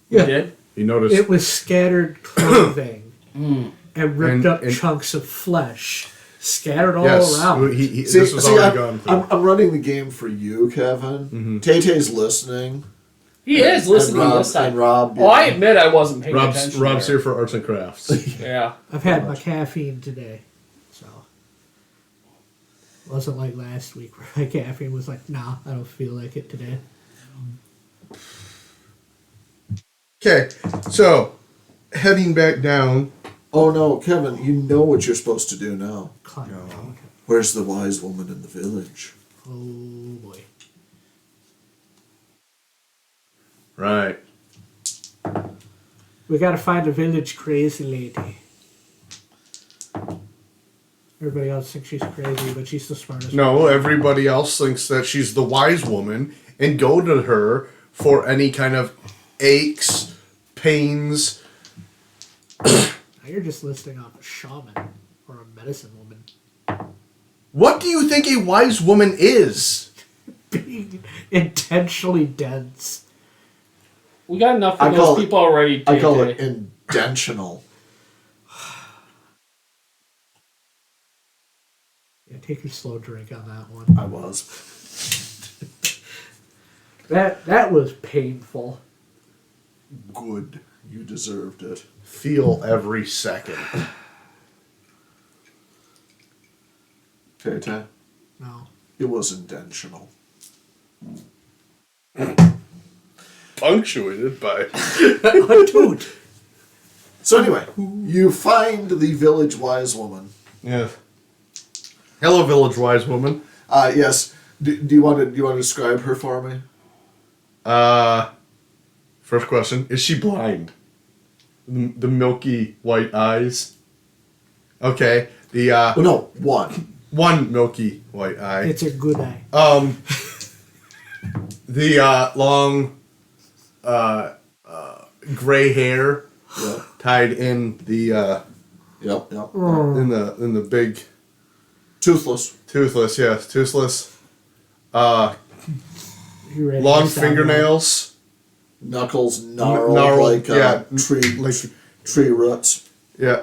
Yeah. He did? He noticed. It was scattered clothing and ripped And- up and- chunks of flesh scattered all yes, around. this was already gone through. I'm running the game for you, Kevin. Mm-hmm. Tay-Tay's listening. He is listening and Rob, this time. And Rob, Oh, I admit I wasn't paying Rob's attention. here for arts and crafts. Yeah. I've had my caffeine today, so it wasn't like last week where my caffeine was like, nah, I don't feel like it today. Okay, so heading back down. Oh no, Kevin, you know what you're supposed to do now. Climb the mountain. Where's the wise woman in the village? Oh boy. Right. We gotta find a village crazy lady. Everybody else thinks she's crazy, but she's the smartest. No, everybody else thinks that she's the wise woman and go to her for any kind of aches, pains. Now you're just listing off a shaman or a medicine woman. What do you think a wise woman is? Being intentionally dense. We got enough I of call those it- people already. I call Tay-Tay. it intentional. Yeah, take your slow drink on that one. I was. That was painful. Good. You deserved it. Feel every second. Tay-Tay, No. it was intentional. Punctuated by. Dude. So anyway, you find the village wise woman. Yeah. Hello, village wise woman. Yes. Do you want to describe her for me? First question: is she blind? The milky white eyes. Okay. The Oh no, one. one milky white eye. It's a good eye. The long, gray hair Yep. tied in the Yep. in the big Toothless. toothless. Yes, toothless. You ready Long to sound fingernails. Knuckles gnarled, Gnarled, like yeah, tree roots. Yeah.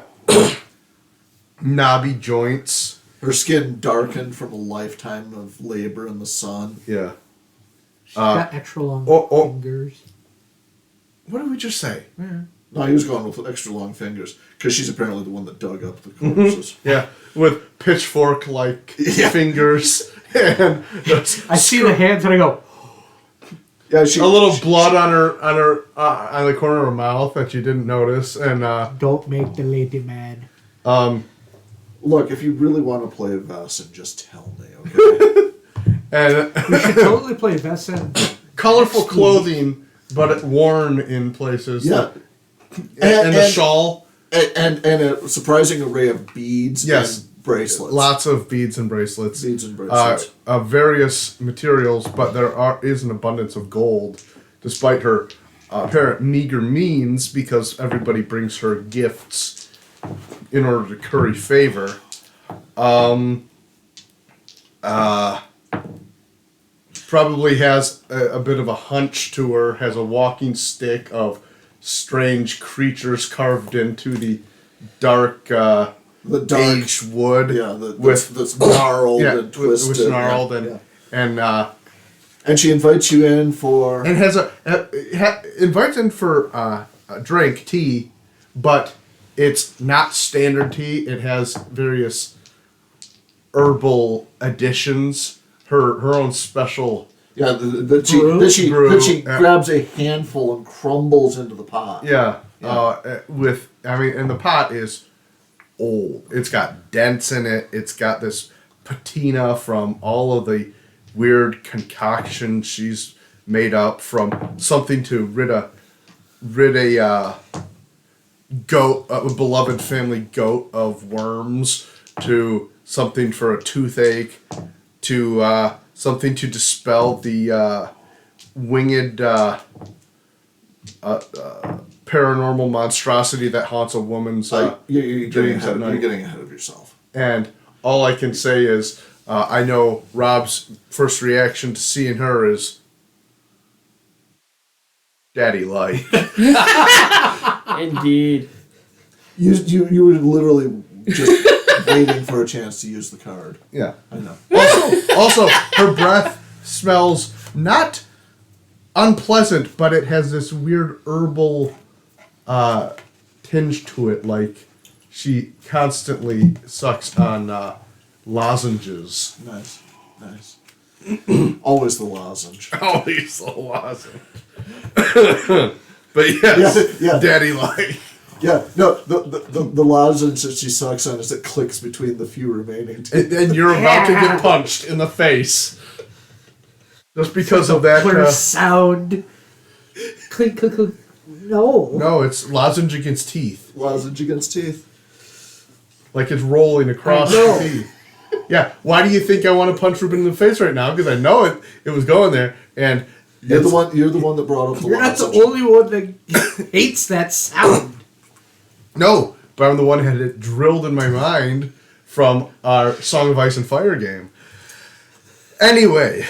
Knobby joints. Her skin darkened from a lifetime of labor in the sun. Yeah. She's got extra long oh. fingers. What did we just say? No, he was going with extra long fingers because she's apparently the one that dug up the corpses. Yeah, with pitchfork-like Yeah. fingers and I see the hands and I go, Yeah, she a little blood on her on the corner of her mouth that you didn't notice, and don't make the lady mad. Look. If you really want to play a Vesson, just tell me, okay? and We should totally play Vesson. colorful clothing, but worn in places. Yeah, and the shawl. and a surprising array of beads. Yes. And bracelets. Lots of beads and bracelets. Beads and bracelets. Of various materials, but there is an abundance of gold, despite her apparent meager means, because everybody brings her gifts in order to curry favor. Probably has a bit of a hunch to her, has a walking stick of strange creatures carved into the dark the dark, aged wood. yeah, that's gnarled and with twisted. snarled yeah. and she invites you in for. and has invites in for a drink, tea, but it's not standard tea. It has various herbal additions. Her own special. Yeah, that Brew? she grabs a handful and crumbles into the pot. Yeah. And the pot is old. It's got dents in it. It's got this patina from all of the weird concoctions she's made up, from something to rid a goat, a beloved family goat, of worms, to something for a toothache, to something to dispel the winged paranormal monstrosity that haunts a woman's You're dreams at night. getting ahead of yourself. And all I can say is I know Rob's first reaction to seeing her is daddy like. Indeed. You were literally just waiting for a chance to use the card. Yeah. I know. Also, her breath smells not unpleasant, but it has this weird herbal tinge to it, like she constantly sucks on lozenges. Nice. Always the lozenge. Always the lozenge. But yes, Yeah. daddy like. Yeah, no, the lozenge that she sucks on is it clicks between the few remaining teeth. And you're about to get punched in the face. Just because of that. Worst sound. Clink, clink, clink. No. No, it's lozenge against teeth. Lozenge against teeth. Like it's rolling across I know. the teeth. Yeah, why do you think I want to punch Ruben in the face right now? Because I know it was going there, and You're the one that brought up the You're not the lozenge. only one that hates that sound. no, but I'm the one who had it drilled in my mind from our Song of Ice and Fire game. Anyway,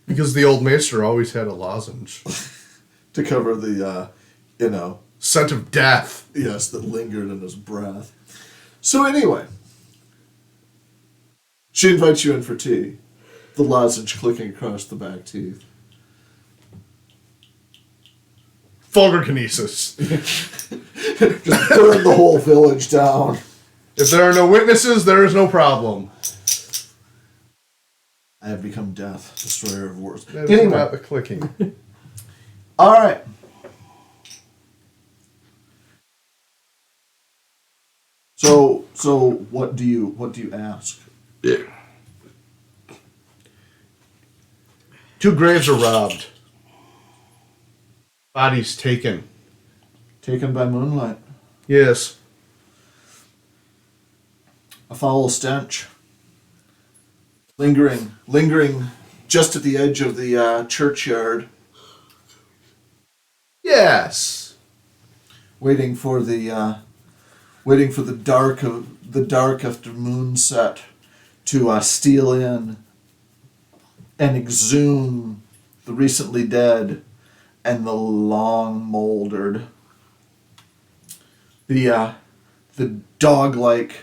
because the old maester always had a lozenge. To cover the, Scent of death. yes, that lingered in his breath. So anyway, she invites you in for tea. The lozenge clicking across the back teeth. Fulgurkinesis. Just burn the whole village down. If there are no witnesses, there is no problem. I have become death, destroyer of worlds. That's Anyway, not the clicking. all right. So what do you ask? Yeah. 2 graves are robbed. Bodies taken. Taken by moonlight. Yes. A foul stench. Lingering just at the edge of the churchyard, Yes. waiting for the dark after moonset to steal in and exhume the recently dead and the long moldered. The dog-like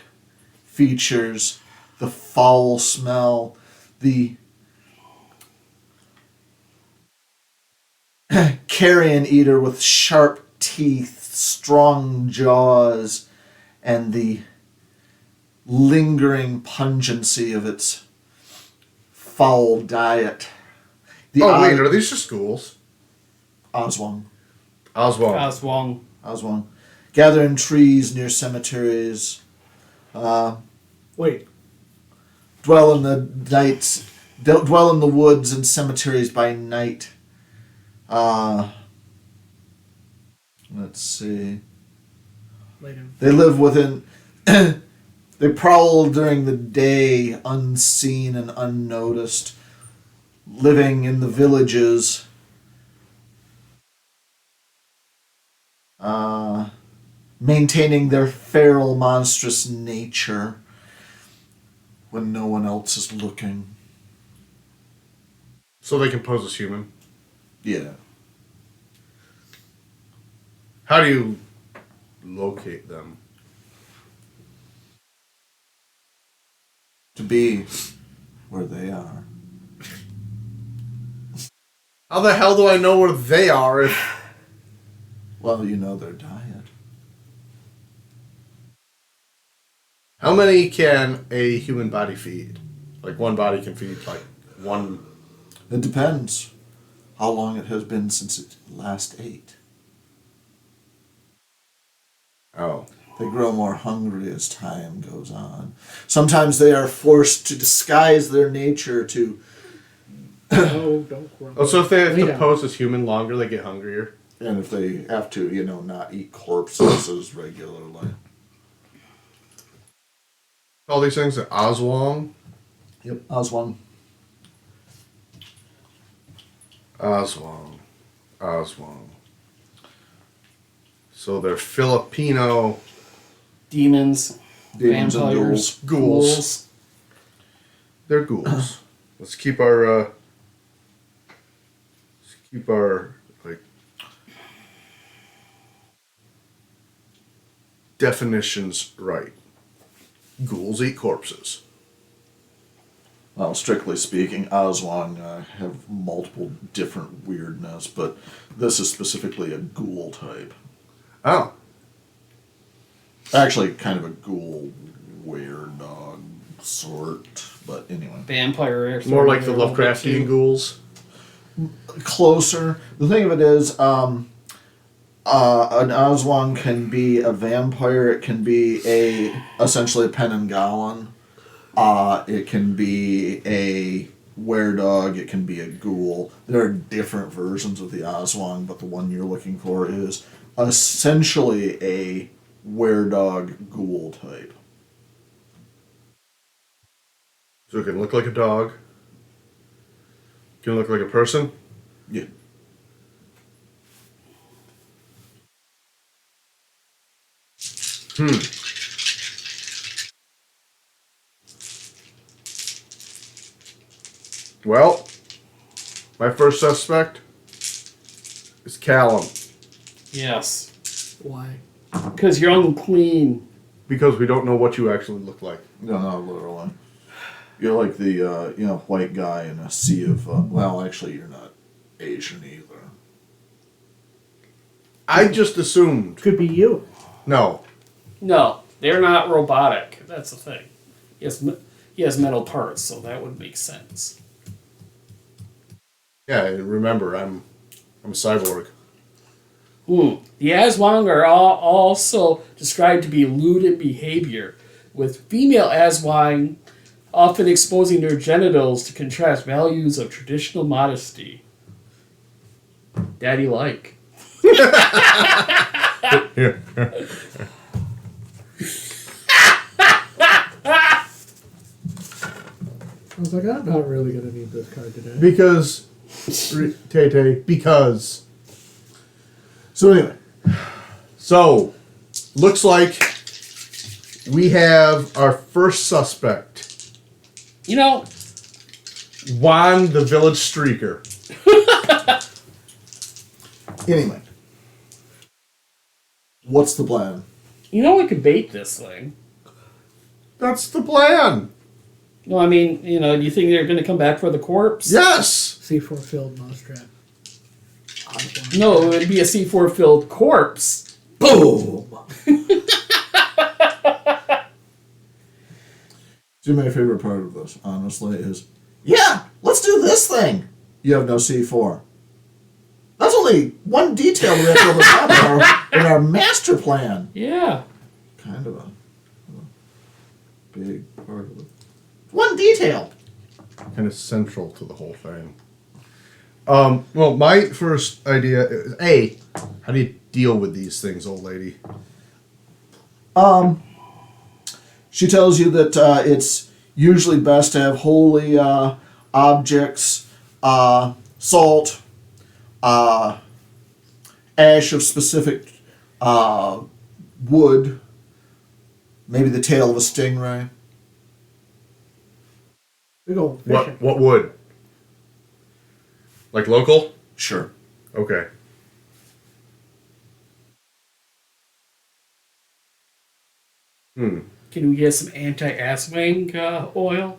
features, the foul smell, the carrion eater with sharp teeth, strong jaws, and the lingering pungency of its foul diet. The Wait, are these just ghouls? Oswong. Oswald. Oswong. Gather in trees near cemeteries. Wait. Dwell in the nights. Dwell in the woods and cemeteries by night. Let's see. Later. They live within. They prowl during the day, unseen and unnoticed, living in the villages. Maintaining their feral, monstrous nature when no one else is looking. So they can pose as human. Yeah. How do you locate them? To be where they are. How the hell do I know where they are if... Well, you know their diet. How many can a human body feed? Like one body can feed like one... It depends how long it has been since it last ate. Oh. They grow more hungry as time goes on. Sometimes they are forced to disguise their nature to... No, don't grumble. Oh, so if they have Lay to down. pose as human longer, they get hungrier? And if they have to, not eat corpses as regularly. All these things are Oswong. Yep, Oswong. Oswong. So they're Filipino Demons. Demons and vampires. ghouls. they're ghouls. Let's keep our like definitions right. Ghouls eat corpses. Well, strictly speaking, Aswang have multiple different weirdness, but this is specifically a ghoul type. Oh, Actually, kind of a ghoul were-dog sort, but anyway. Vampire. more like the Lovecraftian ghouls. Closer. The thing of it is, an Aswang can be a vampire, it can be essentially a Penangalan, it can be a were-dog, it can be a ghoul. There are different versions of the Aswang, but the one you're looking for is essentially a were-dog ghoul type. So it can look like a dog. Can look like a person. Yeah. Well, my first suspect is Callum. Yes. Why? Because you're unclean. Because we don't know what you actually look like. No, not literally. You're like the white guy in a sea of. Well, actually, you're not Asian either. I just assumed. Could be you. No. No, they're not robotic. That's the thing. He has metal parts, so that would make sense. Yeah, and remember, I'm a cyborg. The Aswang are also described to be lewd in behavior, with female Aswang often exposing their genitals to contrast values of traditional modesty. Daddy-like. I was like, I'm not really going to need this card today. Because. Tay-Tay. Because. So anyway, So, looks like we have our first suspect. You know, Juan the Village Streaker. anyway, what's the plan? we could bait this thing. That's the plan. No, I mean, do you think they're going to come back for the corpse? Yes! C4 filled mousetrap. No, it would be a C4 filled corpse. Boom! See, my favorite part of this, honestly, is yeah, let's do this thing. You have no C4. That's only one detail we have to overcome in our master plan. Yeah. Kind of a big part of it. One detail. Kind of central to the whole thing. Well, my first idea is, how do you deal with these things, old lady? She tells you that it's usually best to have holy objects, salt, ash of specific wood, maybe the tail of a stingray. We go fishing. What would? Like local? Sure. Okay. Can we get some anti-Aswang oil?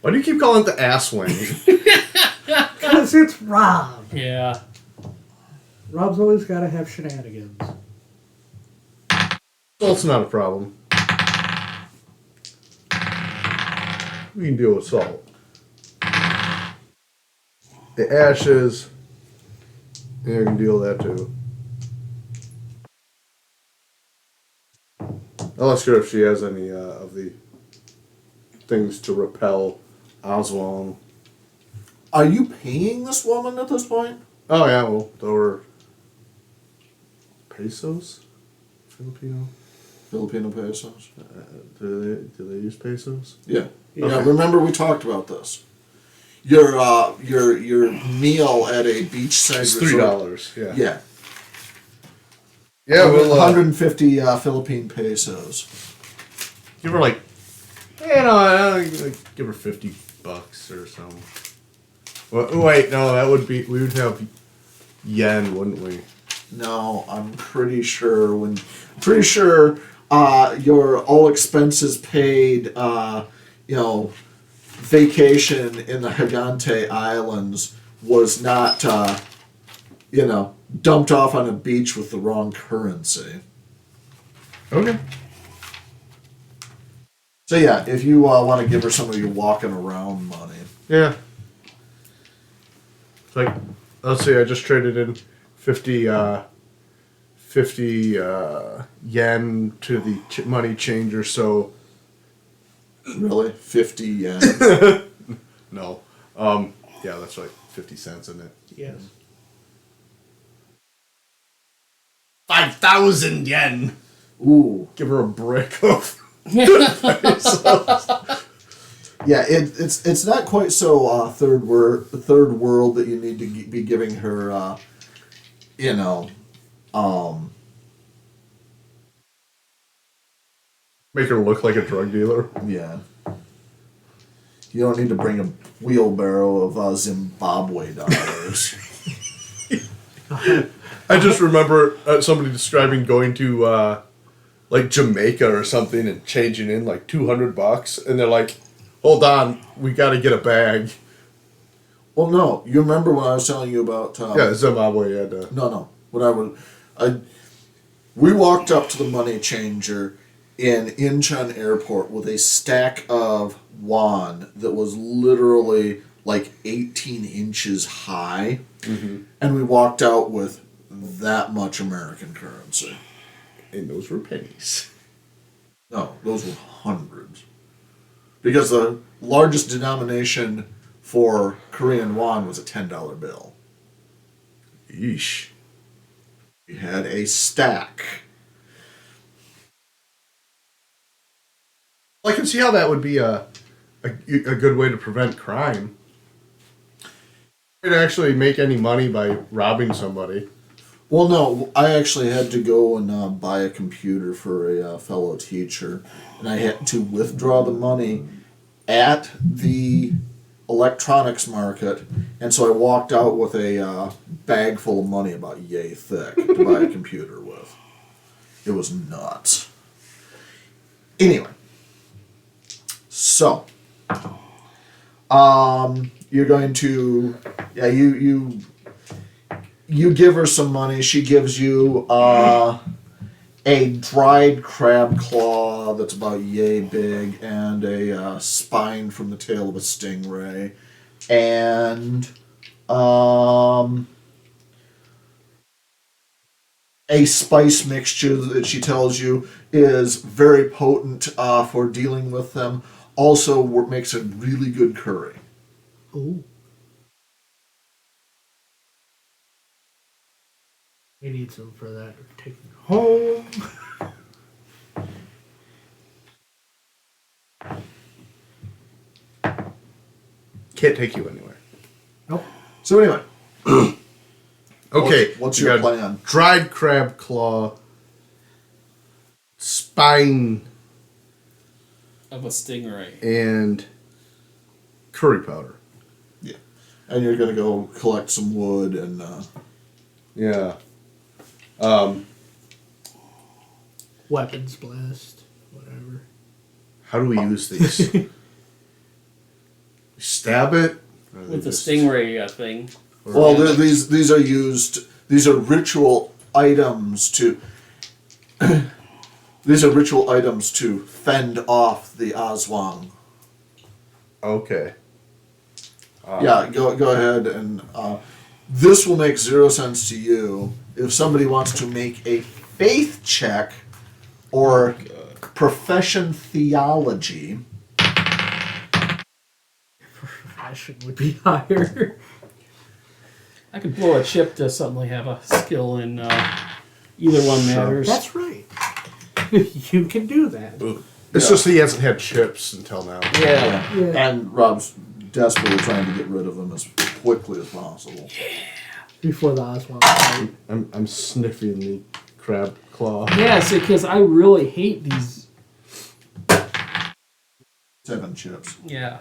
Why do you keep calling it the ass wing? Because it's Rob. Yeah. Rob's always got to have shenanigans. Salt's not a problem. We can deal with salt. The ashes, yeah, we can deal with that too. I'll ask her if she has any of the things to repel Aswang. Are you paying this woman at this point? Oh yeah, well, throw her pesos? Filipino? Filipino pesos. Do they use pesos? Yeah. Yeah. Yeah. Remember we talked about this. Your meal at a beachside It's resort. $3. Yeah. Yeah. Yeah. We'll 150 Philippine pesos. give her like Like, give her $50 or something. Well, wait, no, that would be, we would have yen, wouldn't we? No, I'm pretty sure your all expenses paid, vacation in the Hagante Islands was not, dumped off on a beach with the wrong currency. Okay. So yeah, if you want to give her some of your walking around money. Yeah. It's like, let's see, I just traded in 50 yen to the money changer, so... Really? 50 yen? No. Yeah, that's right, 50 cents in it. Yes. 5,000 yen! Ooh. Give her a brick of... Yeah, it's not quite so third world that you need to be giving her, Make her look like a drug dealer. yeah. You don't need to bring a wheelbarrow of Zimbabwe dollars. I just remember somebody describing going to like Jamaica or something and changing in like $200, and they're like, "Hold on, we got to get a bag." Well, no, you remember when I was telling you about? Yeah, Zimbabwe had. No. We walked up to the money changer in Incheon Airport with a stack of won that was literally like 18 inches high, and we walked out with that much American currency. And those were pennies. No, those were hundreds. Because the largest denomination for Korean won was a $10 bill. Yeesh. We had a stack. Well, I can see how that would be a good way to prevent crime. To actually make any money by robbing somebody. Well, no, I actually had to go and buy a computer for a fellow teacher, and I had to withdraw the money at the electronics market, and so I walked out with a bag full of money about yay thick to buy a computer with. It was nuts. Anyway, so you're going to, yeah, you give her some money. She gives you a dried crab claw that's about yay big, and a spine from the tail of a stingray, and a spice mixture that she tells you is very potent for dealing with them. Also makes a really good curry. Ooh. We need some for that. Taking it home. Can't take you anywhere. Nope. So anyway, Okay. what's we your got plan? Dried crab claw, spine, Of a stingray. and curry powder. Yeah, and you're gonna go collect some wood and. Yeah. Weapons blast. Whatever. How do we use these? We stab it? Or they With the just- stingray thing. Well, these are used. These are ritual items to. These are ritual items to fend off the Aswang. Okay. Yeah, go ahead and. This will make 0 sense to you if somebody wants to make a faith check or profession theology. Profession would be higher. I could blow a chip to suddenly have a skill in either one matters. That's right. You can do that. It's just he hasn't had chips until now. Yeah. Yeah. And Rob's desperately trying to get rid of them as quickly as possible. Before the Oswald fight. I'm sniffing the crab claw. Yeah, because I really hate these 7 chips. Yeah.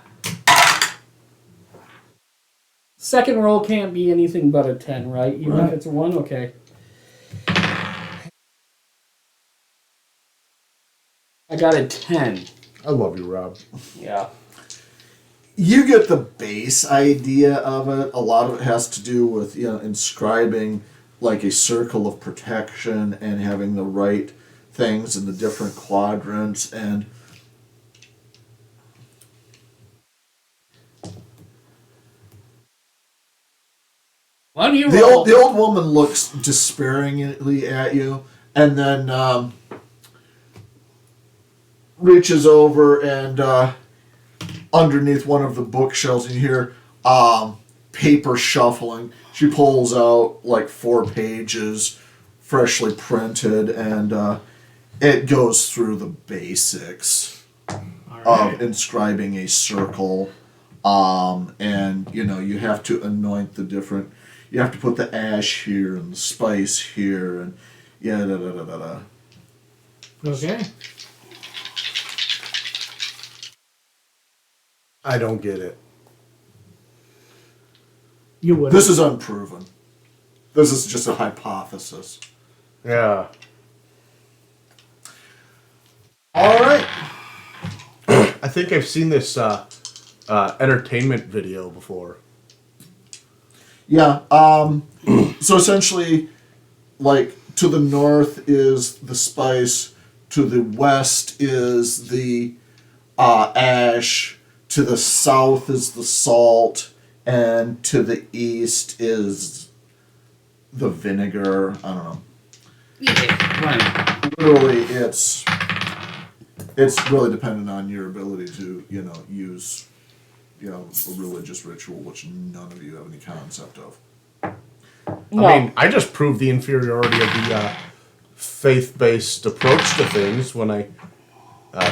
Second roll can't be anything but a 10, right? Even if Right. it's a 1? Okay. I got a 10. I love you, Rob. Yeah. You get the base idea of it. A lot of it has to do with, inscribing like a circle of protection and having the right things in the different quadrants. And Why do you the roll? old woman looks despairingly at you, and then reaches over and underneath one of the bookshelves, and you hear paper shuffling. She pulls out like 4 pages, freshly printed, and it goes through the basics of inscribing a circle. And you have to anoint the different. You have to put the ash here and the spice here, and da da da da da. Okay. I don't get it. You would. This is unproven. This is just a hypothesis. Yeah. All right. I think I've seen this entertainment video before. Yeah. So essentially, like, to the north is the spice, to the west is the ash, to the south is the salt, and to the east is the vinegar. I don't know. Yeah. Right. Literally, it's really dependent on your ability to, use, a religious ritual, which none of you have any concept of. No. I mean, I just proved the inferiority of the faith-based approach to things when I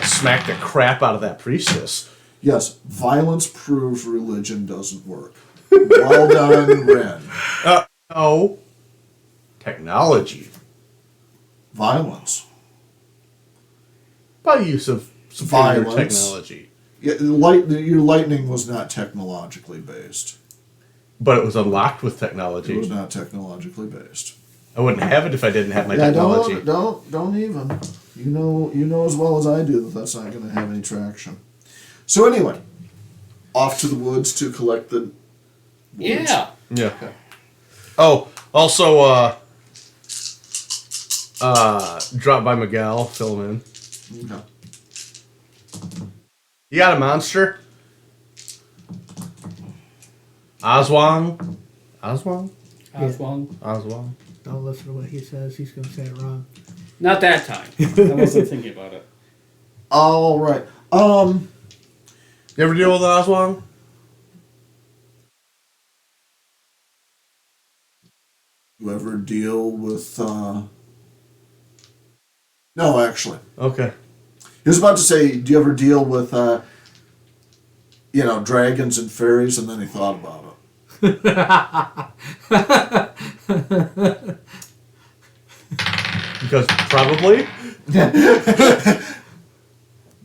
smacked the crap out of that priestess. Yes, violence proves religion doesn't work. Well done, Ren. No. Technology. Violence. By use of superior Violence. technology. Yeah, your lightning was not technologically based. But it was unlocked with It technology. was not technologically based. I wouldn't have it if I didn't have my Yeah, technology. don't even. You know as well as I do that that's not going to have any traction. So anyway, off to the woods to collect the woods. Yeah. Yeah. Okay. Oh, also, drop by Miguel, fill him in. Okay. You got a monster? Oswong? Oswong? Oswong? Don't listen to what he says. He's going to say it wrong. Not that time. I wasn't thinking about it. All right. You ever deal with Oswong? You ever deal with? No, actually. Okay. He was about to say, do you ever deal with, dragons and fairies? And then he thought about it. Because probably.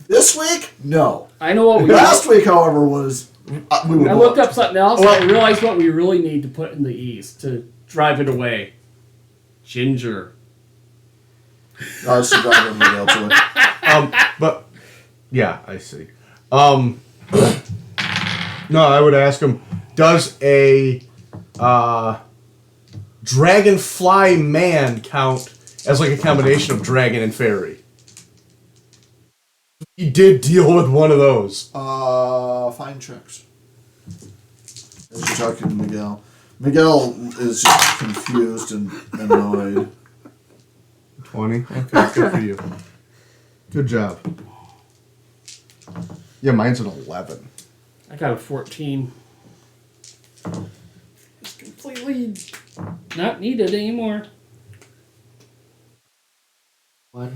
This week? No. I know what we Last week, however, was... we were I looked booked. up something else and I realized what we really need to put in the east to drive it away. Ginger. I was driving the else away. But yeah, I see. No, I would ask him, does a dragonfly man count as like a combination of dragon and fairy? He did deal with one of those. Fine checks. As you're talking to Miguel. Miguel is just confused and annoyed. 20? Okay, good for you. Good job. Yeah, mine's an 11. I got a 14. It's completely not needed anymore. What?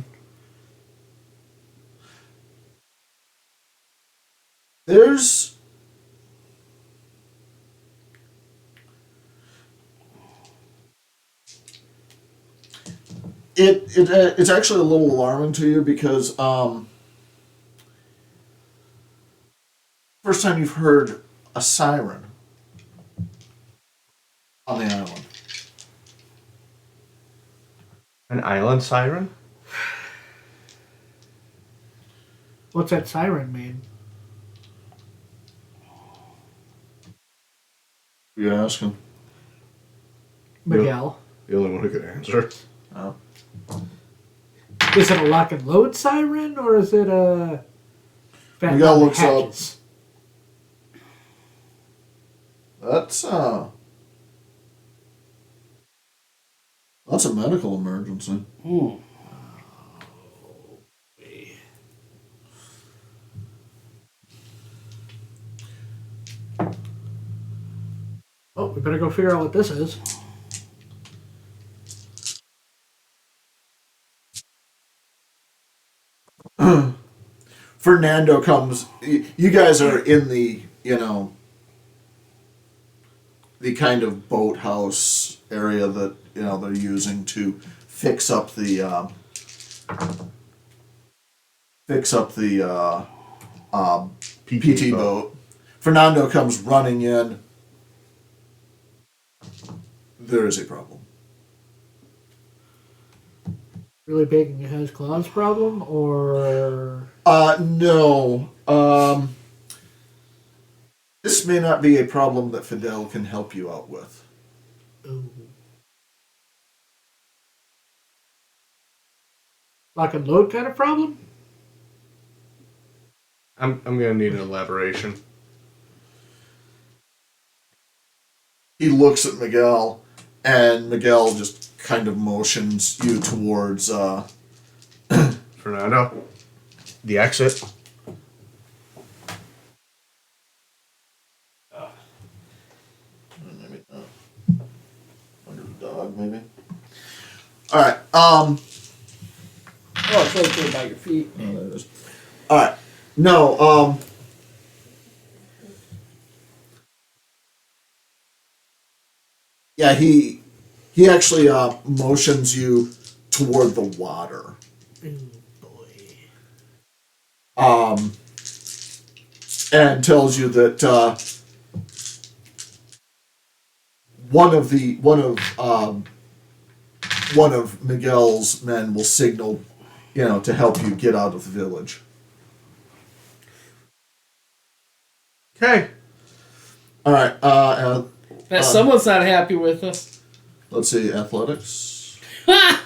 There's... It's actually a little alarming to you because first time you've heard a siren on the island? An island siren? What's that siren mean? You asking? Miguel. The only one who could answer. Oh. Is it a lock and load siren or is it a batten Miguel down the looks up. hatches? That's a medical emergency. Oh, we better go figure out what this is. Fernando comes. You guys are in the, the kind of boathouse area that they're using to fix up the PT boat. Fernando comes running in. There is a problem. Really big and it has claws problem or No. This may not be a problem that Fidel can help you out with. ooh. Lock and load kind of problem? I'm gonna need an elaboration. He looks at Miguel, and Miguel just kind of motions you towards. Fernando. The exit. Maybe under the dog, maybe. All right. Oh, it's right there by your feet. Oh, there it is. All right. No. Yeah, he actually motions you toward the water. Ooh, boy. And tells you that one of Miguel's men will signal, to help you get out of the village. Okay. All right. That someone's not happy with us. Let's see, athletics. Well,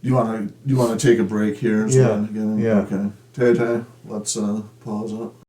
Do you want to take a break here? Yeah. Again? Yeah. Okay. Tay, let's pause it.